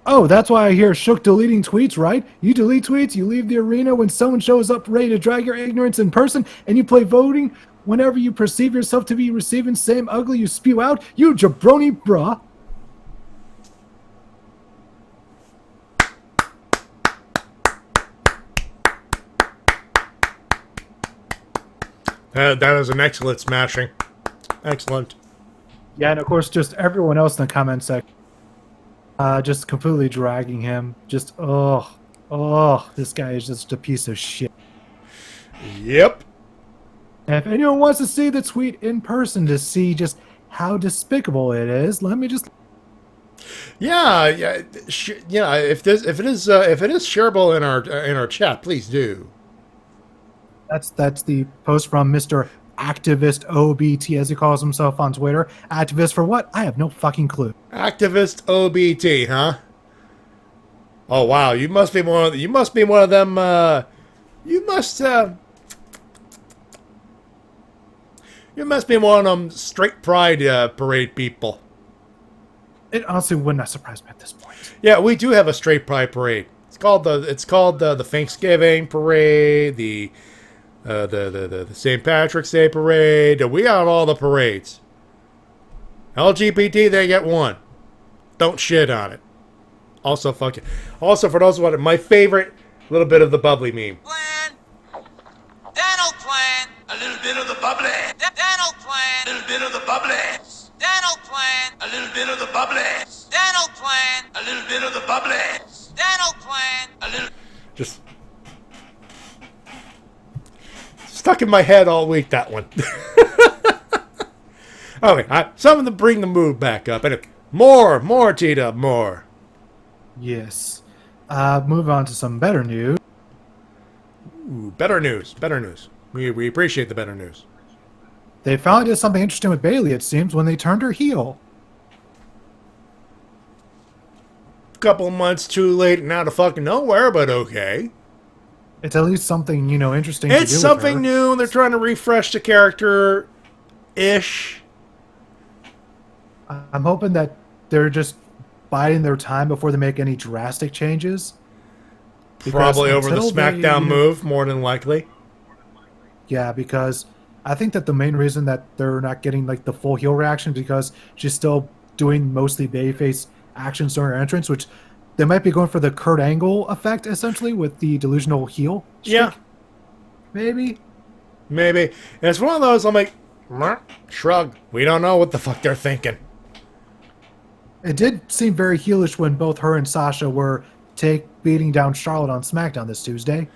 Oh, that's why I hear Shook deleting tweets, right? You delete tweets, you leave the arena when someone shows up ready to drag your ignorance in person, and you play voting whenever you perceive yourself to be receiving same ugly you spew out, you jabroni bruh. That is an excellent smashing. Excellent. Yeah, and of course, just everyone else in the comment section. just completely dragging him. Just, this guy is just a piece of shit. Yep. And if anyone wants to see the tweet in person to see just how despicable it is, let me just... Yeah. If it is shareable in our chat, please do. That's the post from Mr. Activist OBT, as he calls himself on Twitter. Activist for what? I have no fucking clue. Activist OBT, huh? Oh wow, you must be one of them. You must be one of them straight pride parade people. It honestly would not surprise me at this point. Yeah, we do have a straight pride parade. It's called the Thanksgiving parade, the St. Patrick's Day parade. We got all the parades. LGBT, they get one. Don't shit on it. Also, fuck it. Also, for those who want it, my favorite little bit of the bubbly meme. Dental plan. A little bit of the bubbly. Dental plan. A little bit of the bubbly. Dental plan. A little bit of the bubbly. Dental plan. A little bit of the bubbly. Dental plan. A little. Just stuck in my head all week, that one. Okay, something to bring the mood back up. And more, T-Dub, more. Yes. Move on to some better news. Ooh, better news. We appreciate the better news. They finally did something interesting with Bailey, it seems, when they turned her heel. Couple months too late and out of fucking nowhere, but okay. It's at least something, interesting It's to do something with her. new. They're trying to refresh the character-ish. I'm hoping that they're just biding their time before they make any drastic changes. Probably over the SmackDown move, more than likely. Yeah, because I think that the main reason that they're not getting the full heel reaction is because she's still doing mostly babyface actions during her entrance, which they might be going for the Kurt Angle effect essentially with the delusional heel streak. Yeah, maybe. And it's one of those. I'm like, shrug. We don't know what the fuck they're thinking. It did seem very heelish when both her and Sasha were beating down Charlotte on SmackDown this Tuesday.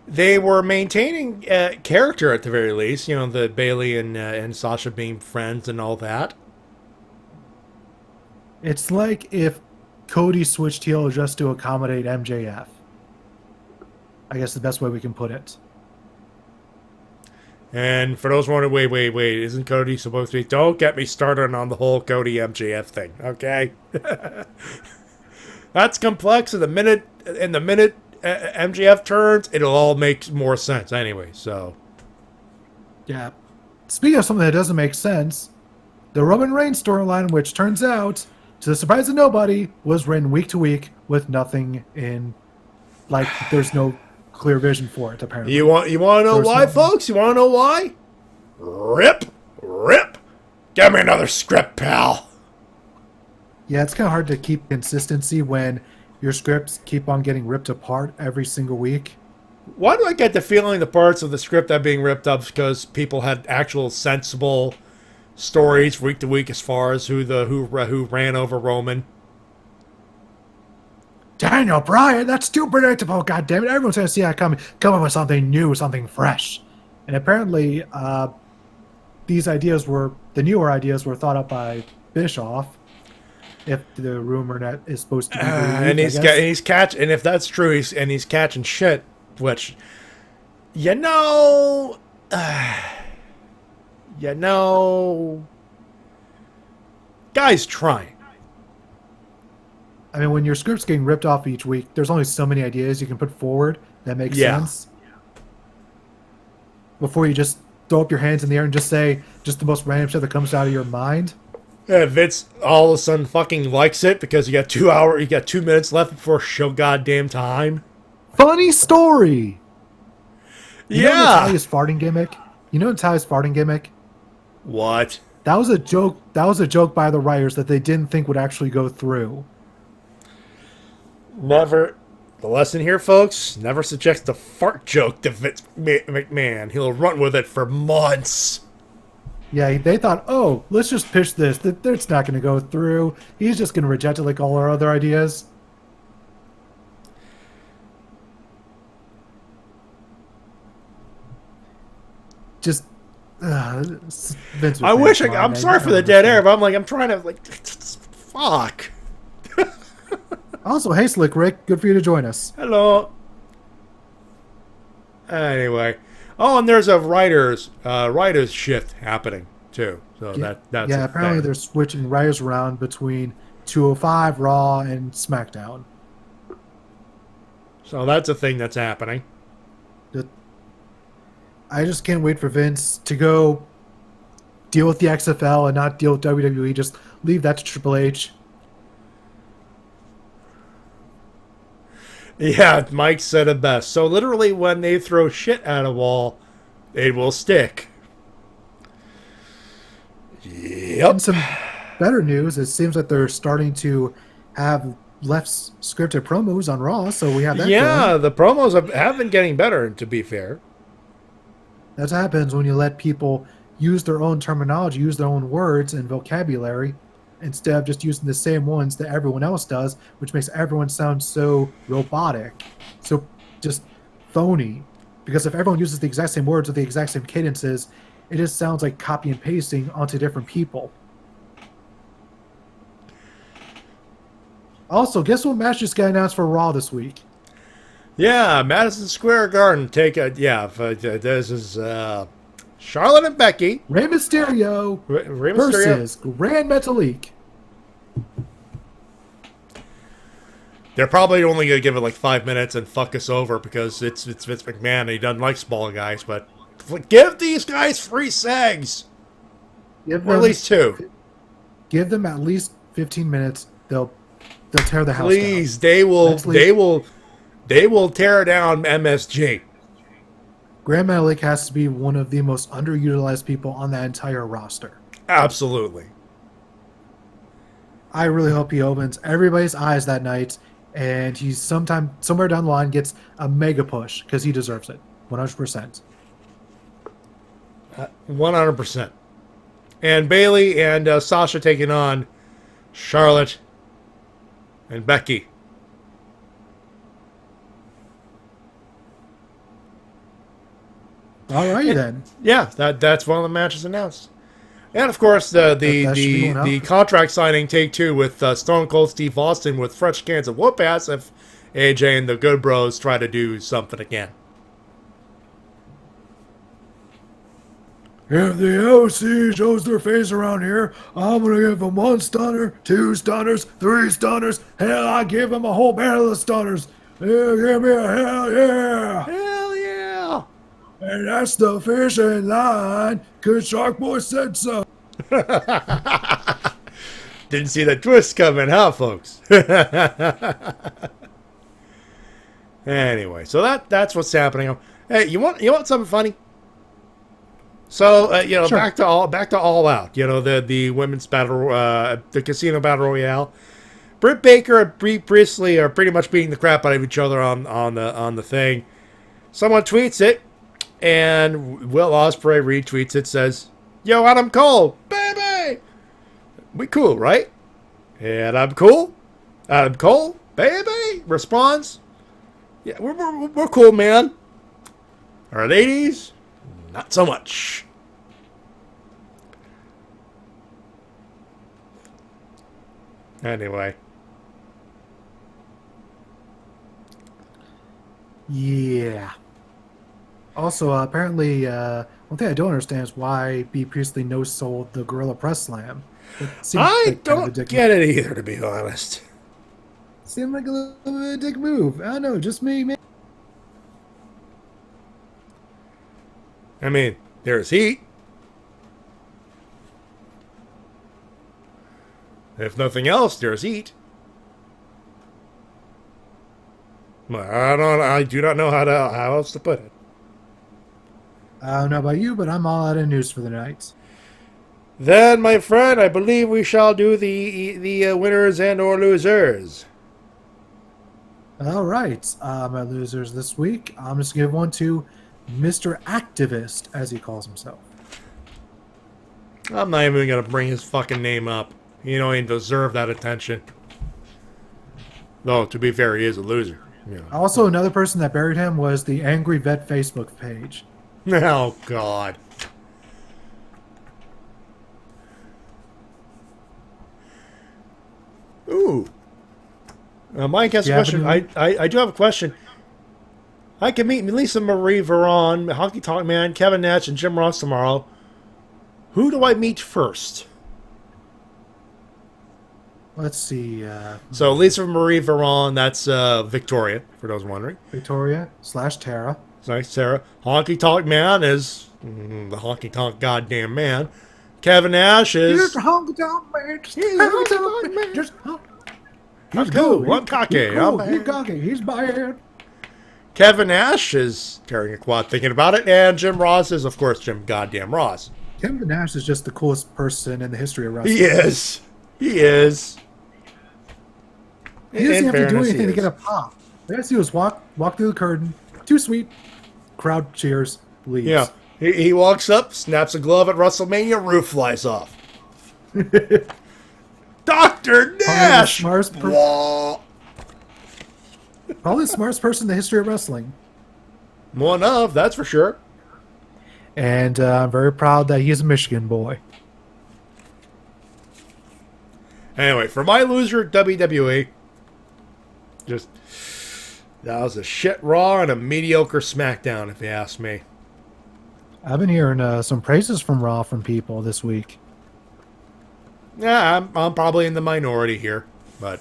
They were maintaining character at the very least. The Bailey and Sasha being friends and all that. It's like if Cody switched heel just to accommodate MJF. I guess the best way we can put it. And for those wondering, wait, isn't Cody supposed to be... Don't get me started on the whole Cody MJF thing, okay? That's complex, and the minute MJF turns, it'll all make more sense anyway, so... Yeah. Speaking of something that doesn't make sense, the Roman Reigns storyline, which turns out, to the surprise of nobody, was written week to week with nothing in... there's no clear vision for it, apparently. You want to know why, folks? You want to know why? Rip! Give me another script, pal! Yeah, it's kind of hard to keep consistency when your scripts keep on getting ripped apart every single week. Why do I get the feeling the parts of the script that are being ripped up because people had actual sensible stories week to week as far as who ran over Roman? Daniel Bryan, that's too predictable, goddammit. Everyone's going to see that coming. Come up with something new, something fresh. And apparently, the newer ideas were thought up by Bischoff, if the rumor net is supposed to be believed, and he's catching, and if that's true, he's catching shit, which, guy's trying. I mean, when your script's getting ripped off each week, there's only so many ideas you can put forward that make sense. Before you just throw up your hands in the air and just say just the most random shit that comes out of your mind. Yeah, Vince all of a sudden fucking likes it because you got 2 minutes left before show goddamn time. Funny story. You know Natalia's farting gimmick? What? That was a joke. That was a joke by the writers that they didn't think would actually go through. Never. The lesson here, folks, never suggest a fart joke to Vince McMahon. He'll run with it for months. Yeah, they thought, oh, let's just pitch this. It's not going to go through. He's just going to reject it like all our other ideas. Just, Vince I wish I'm sorry for the dead air, but I'm trying to, fuck. Also, hey, Slick Rick, good for you to join us. Hello. Anyway. Oh, and there's a writer's shift happening, too. So that's apparently they're switching writers around between 205, Raw, and SmackDown. So that's a thing that's happening. I just can't wait for Vince to go deal with the XFL and not deal with WWE. Just leave that to Triple H. Yeah, Mike said it best. So literally when they throw shit at a wall, it will stick. Yep. And some better news, it seems like they're starting to have less scripted promos on Raw, so we have that going. The promos have been getting better, to be fair. That's what happens when you let people use their own terminology, use their own words and vocabulary, instead of just using the same ones that everyone else does, which makes everyone sound so robotic, so just phony. Because if everyone uses the exact same words with the exact same cadences, it just sounds like copy and pasting onto different people. Also, guess what match just got announced for Raw this week? Yeah, Madison Square Garden. This is Charlotte and Becky. Rey Mysterio versus Grand Metalik. They're probably only going to give it like 5 minutes and fuck us over because it's Vince McMahon and he doesn't like small guys, but give these guys free segs. Or at least 2. Give them at least 15 minutes. They'll tear the house down. Please, they will tear down MSG. Grand Metalik has to be one of the most underutilized people on that entire roster. Absolutely. I really hope he opens everybody's eyes that night, and he somewhere down the line gets a mega push because he deserves it. 100%. 100%. And Bayley and Sasha taking on Charlotte and Becky. All right, then. Yeah, that's one of the matches announced. And, of course, the contract signing take 2 with Stone Cold Steve Austin with fresh cans of whoop ass if AJ and the Good Bros try to do something again. If the OC shows their face around here, I'm going to give them 1 stunner, 2 stunners, 3 stunners. Hell, I give them a whole barrel of stunners. Yeah, give me a hell yeah. Hell yeah. And that's the fishing line, because Shark Boy said so. Didn't see the twist coming, huh, folks? Anyway, so that's what's happening. Hey, you want something funny? So sure. back to all out. The women's battle, the casino battle royale. Britt Baker and Brie Priestley are pretty much beating the crap out of each other on the thing. Someone tweets it, and Will Ospreay retweets it. Says, "Yo, Adam Cole, baby, we cool, right?" And I'm cool. Adam Cole, baby, responds, "Yeah, we're cool, man. Our ladies, not so much." Anyway. Yeah. Also, apparently, one thing I don't understand is why B. Priestley no-sold the Gorilla Press Slam. I don't get it either, to be honest. Seemed like a little bit of a dick move. I don't know, just me, man. I mean, there's heat. If nothing else, there's heat. I do not know how else to put it. I don't know about you, but I'm all out of news for the night. Then, my friend, I believe we shall do the winners and or losers. All right, my losers this week. I'm just going to give one to Mr. Activist, as he calls himself. I'm not even going to bring his fucking name up. You don't even deserve that attention. Though, to be fair, he is a loser. Yeah. Also, another person that buried him was the Angry Vet Facebook page. Oh, God. Ooh. Mike has a question. I do have a question. I can meet Lisa Marie Veron, Honky Tonk Man, Kevin Nash, and Jim Ross tomorrow. Who do I meet first? Let's see. So Lisa Marie Veron, that's Victoria, for those wondering. Victoria / Tara. Nice, Sarah. Honky Tonk Man is the Honky Tonk goddamn man. Kevin Nash is... He's the Honky Tonk Man. He's Honky Tonk Man. Just, I'm cool. I'm cocky. He's cocky. He's bad. Kevin Nash is carrying a quad thinking about it. And Jim Ross is, of course, Jim goddamn Ross. Kevin Nash is just the coolest person in the history of wrestling. He is. He is. He doesn't have to do anything to get a pop. All he was walk through the curtain. Too sweet. Crowd cheers. Leaves. Yeah. He walks up, snaps a glove at WrestleMania, roof flies off. Dr. Nash! Probably the smartest person in the history of wrestling. One of, that's for sure. And I'm very proud that he's a Michigan boy. Anyway, for my loser, WWE, just, that was a shit Raw and a mediocre SmackDown, if you ask me. I've been hearing some praises from Raw from people this week. Yeah, I'm probably in the minority here, but...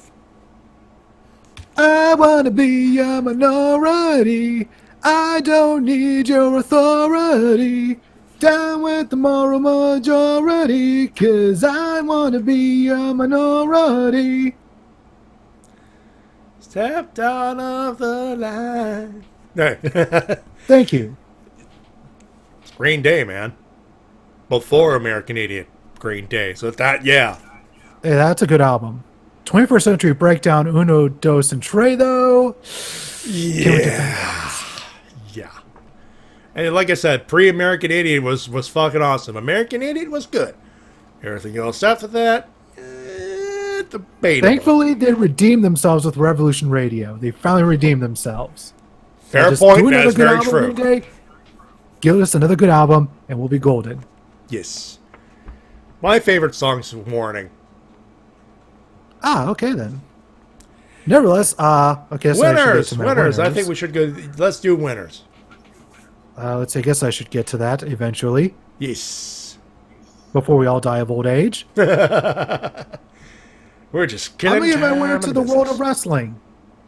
I want to be a minority. I don't need your authority. Down with the moral majority, 'cause I want to be a minority. Stepped out of the line. Thank you. Green Day, man. Before American Idiot, Green Day. So that, yeah. Hey, that's a good album. 21st Century Breakdown, Uno, Dos, and Tre, though. Yeah. Yeah. And like I said, pre-American Idiot was fucking awesome. American Idiot was good. Everything else after that, debatable. Thankfully, they redeemed themselves with Revolution Radio. They finally redeemed themselves. Fair point, that's very true. Day, give us another good album, and we'll be golden. Yes. My favorite song is Warning. Ah, okay then. Nevertheless, okay. So winners. I think we should go. Let's do winners. Let's see. I guess I should get to that eventually. Yes. Before we all die of old age. We're just kidding. I'm going to give my winner to the world of wrestling,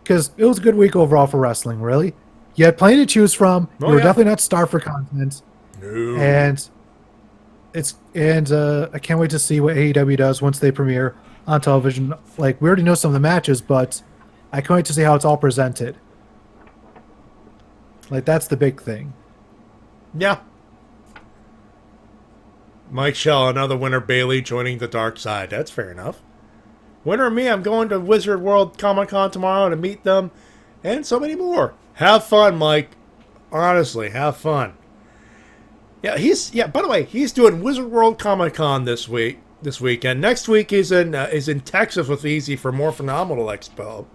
because it was a good week overall for wrestling. Really, you had plenty to choose from. You were definitely not starved for content. No. And I can't wait to see what AEW does once they premiere on television. Like, we already know some of the matches, but I can't wait to see how it's all presented. Like, that's the big thing. Yeah. Mike Shell, another winner, Bailey joining the dark side. That's fair enough. Winner me, I'm going to Wizard World Comic Con tomorrow to meet them, and so many more. Have fun, Mike. Honestly, have fun. Yeah, by the way, he's doing Wizard World Comic Con this weekend. Next week he's in Texas with Easy for More Phenomenal Expo.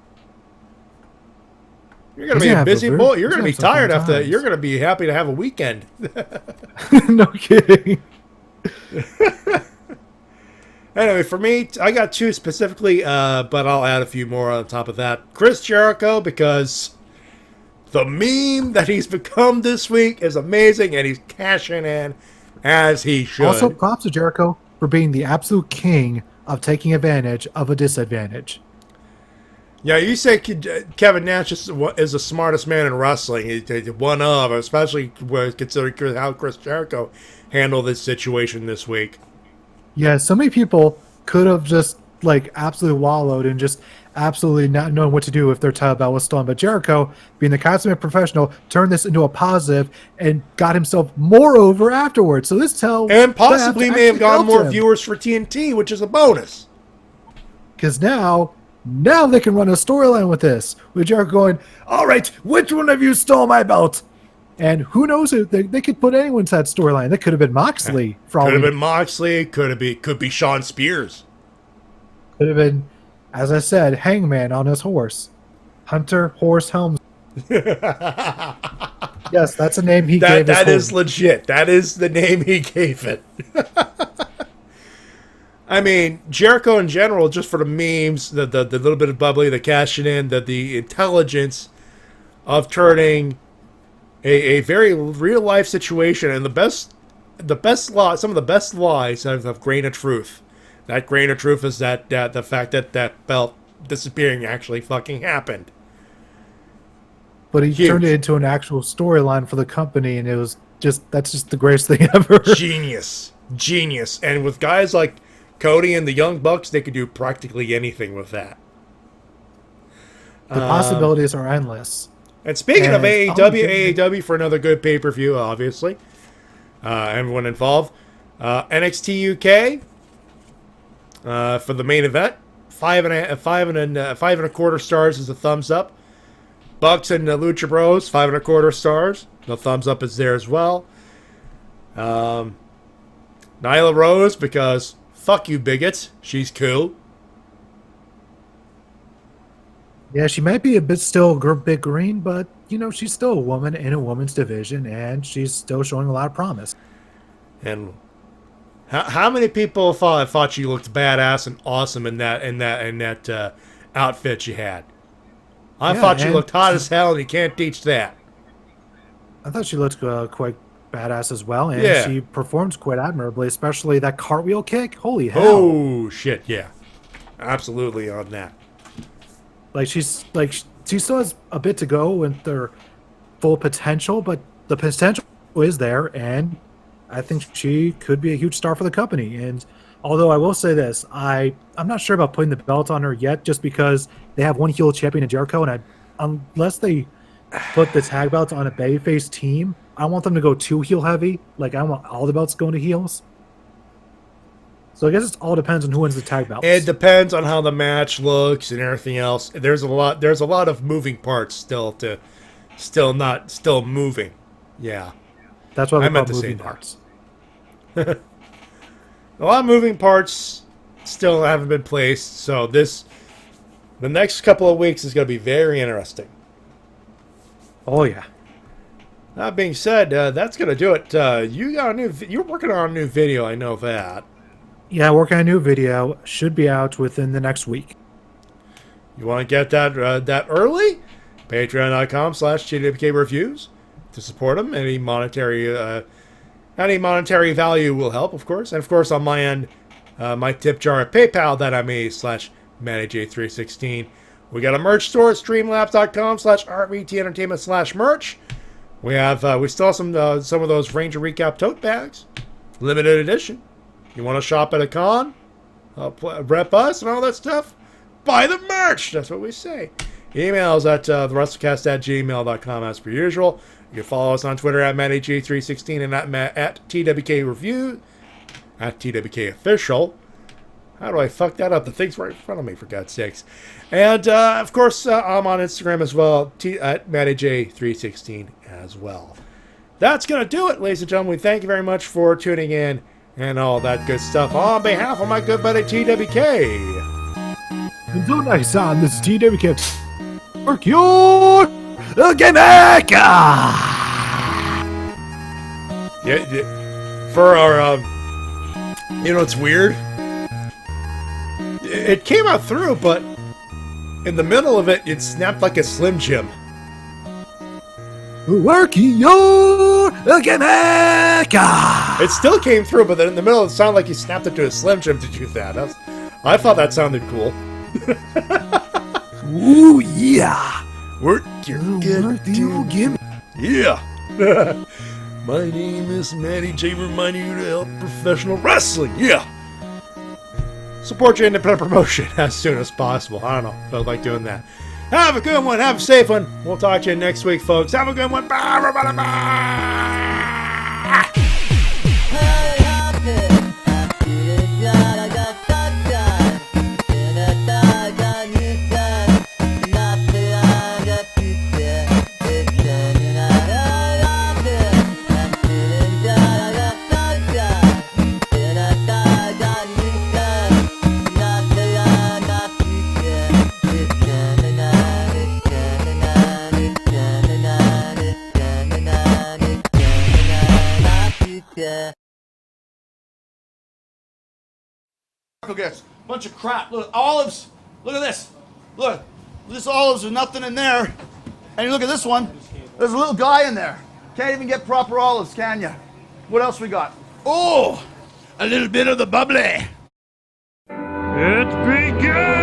You're gonna be a busy boy. You're gonna be tired after. You're gonna be happy to have a weekend. No kidding. Anyway, for me, I got two specifically, but I'll add a few more on top of that. Chris Jericho, because the meme that he's become this week is amazing, and he's cashing in as he should. Also, props to Jericho for being the absolute king of taking advantage of a disadvantage. Yeah, you say Kevin Nash is the smartest man in wrestling. He's one of, especially considering how Chris Jericho handled this situation this week. Yeah, so many people could have just absolutely wallowed and just absolutely not knowing what to do if their title belt was stolen. But Jericho, being the consummate professional, turned this into a positive and got himself more over afterwards. So this and possibly may have gotten more viewers for TNT, which is a bonus. Because now they can run a storyline with this. With Jericho going, all right, which one of you stole my belt? And who knows if they could put anyone into that storyline. That could have been Moxley. Could have been Moxley. Could be Sean Spears. Could have been, as I said, Hangman on his horse. Hunter Horse Helms. Yes, that's a name he gave. That is legit. That is the name he gave it. I mean, Jericho in general, just for the memes, the little bit of bubbly, the cashing in, the intelligence of turning a very real life situation, and some of the best lies of grain of truth. That grain of truth is that the fact that belt disappearing actually fucking happened. But he turned it into an actual storyline for the company, and that's just the greatest thing ever. Genius. And with guys like Cody and the Young Bucks, they could do practically anything with that. The possibilities are endless. And speaking of AEW for another good pay-per-view, obviously. Everyone involved. NXT UK for the main event. 5.25 stars is a thumbs up. Bucks and Lucha Bros, 5.25 stars. The thumbs up is there as well. Nyla Rose, because fuck you bigots. She's cool. Yeah, she might be a bit green, but, she's still a woman in a woman's division, and she's still showing a lot of promise. And how many people thought she looked badass and awesome in that outfit she had? I thought she looked hot as hell, and you can't teach that. I thought she looked quite badass as well, and she performs quite admirably, especially that cartwheel kick. Holy hell! Oh shit! Yeah, absolutely on that. She still has a bit to go with their full potential, but the potential is there, and I think she could be a huge star for the company. And although I will say this, I'm not sure about putting the belt on her yet, just because they have one heel champion in Jericho, and unless they put the tag belts on a babyface team, I want them to go too heel heavy. I want all the belts going to heels. So I guess it all depends on who wins the tag belts. It depends on how the match looks and everything else. There's a lot of moving parts still moving. Yeah. That's why I meant to moving parts. A lot of moving parts still haven't been placed, so the next couple of weeks is going to be very interesting. Oh yeah. That being said, that's going to do it. You're working on a new video, I know that. Yeah, working on a new video. Should be out within the next week. You want to get that early? Patreon.com/TWK reviews to support them. Any monetary value will help, of course. And of course, on my end, my tip jar at PayPal that I made /MattyJ316. We got a merch store at streamlabs.com/RVTentertainment/merch. We still have some of those Ranger Recap tote bags, limited edition. You want to shop at a con, rep us and all that stuff? Buy the merch. That's what we say. Emails at thewrestlecast@gmail.com as per usual. You can follow us on Twitter at MattyJ316 and at TWK Review, at TWK Official. How do I fuck that up? The thing's right in front of me, for God's sakes. And, of course, I'm on Instagram as well, at MattyJ316 as well. That's going to do it, ladies and gentlemen. We thank you very much for tuning in and all that good stuff. On behalf of my good buddy TWK. Until next time, this is TWK. Work your gimmick! Yeah, for our, it's weird. It came out through, but in the middle of it, it snapped like a Slim Jim. Work your gimmick! It still came through, but then in the middle, it sounded like you snapped it to a Slim Jim to do that. I thought that sounded cool. Ooh, yeah! Work your gimmick. Yeah! My name is Matty J, reminding you to help professional wrestling. Yeah! Support your independent promotion as soon as possible. I don't know. Felt like doing that. Have a good one. Have a safe one. We'll talk to you next week, folks. Have a good one. Bye, everybody. Bye. Yeah. Gets bunch of crap. Look, olives. Look at this. Look, this olives with nothing in there. And you look at this one. There's a little guy in there. Can't even get proper olives, can you? What else we got? Oh, a little bit of the bubbly. It's begun!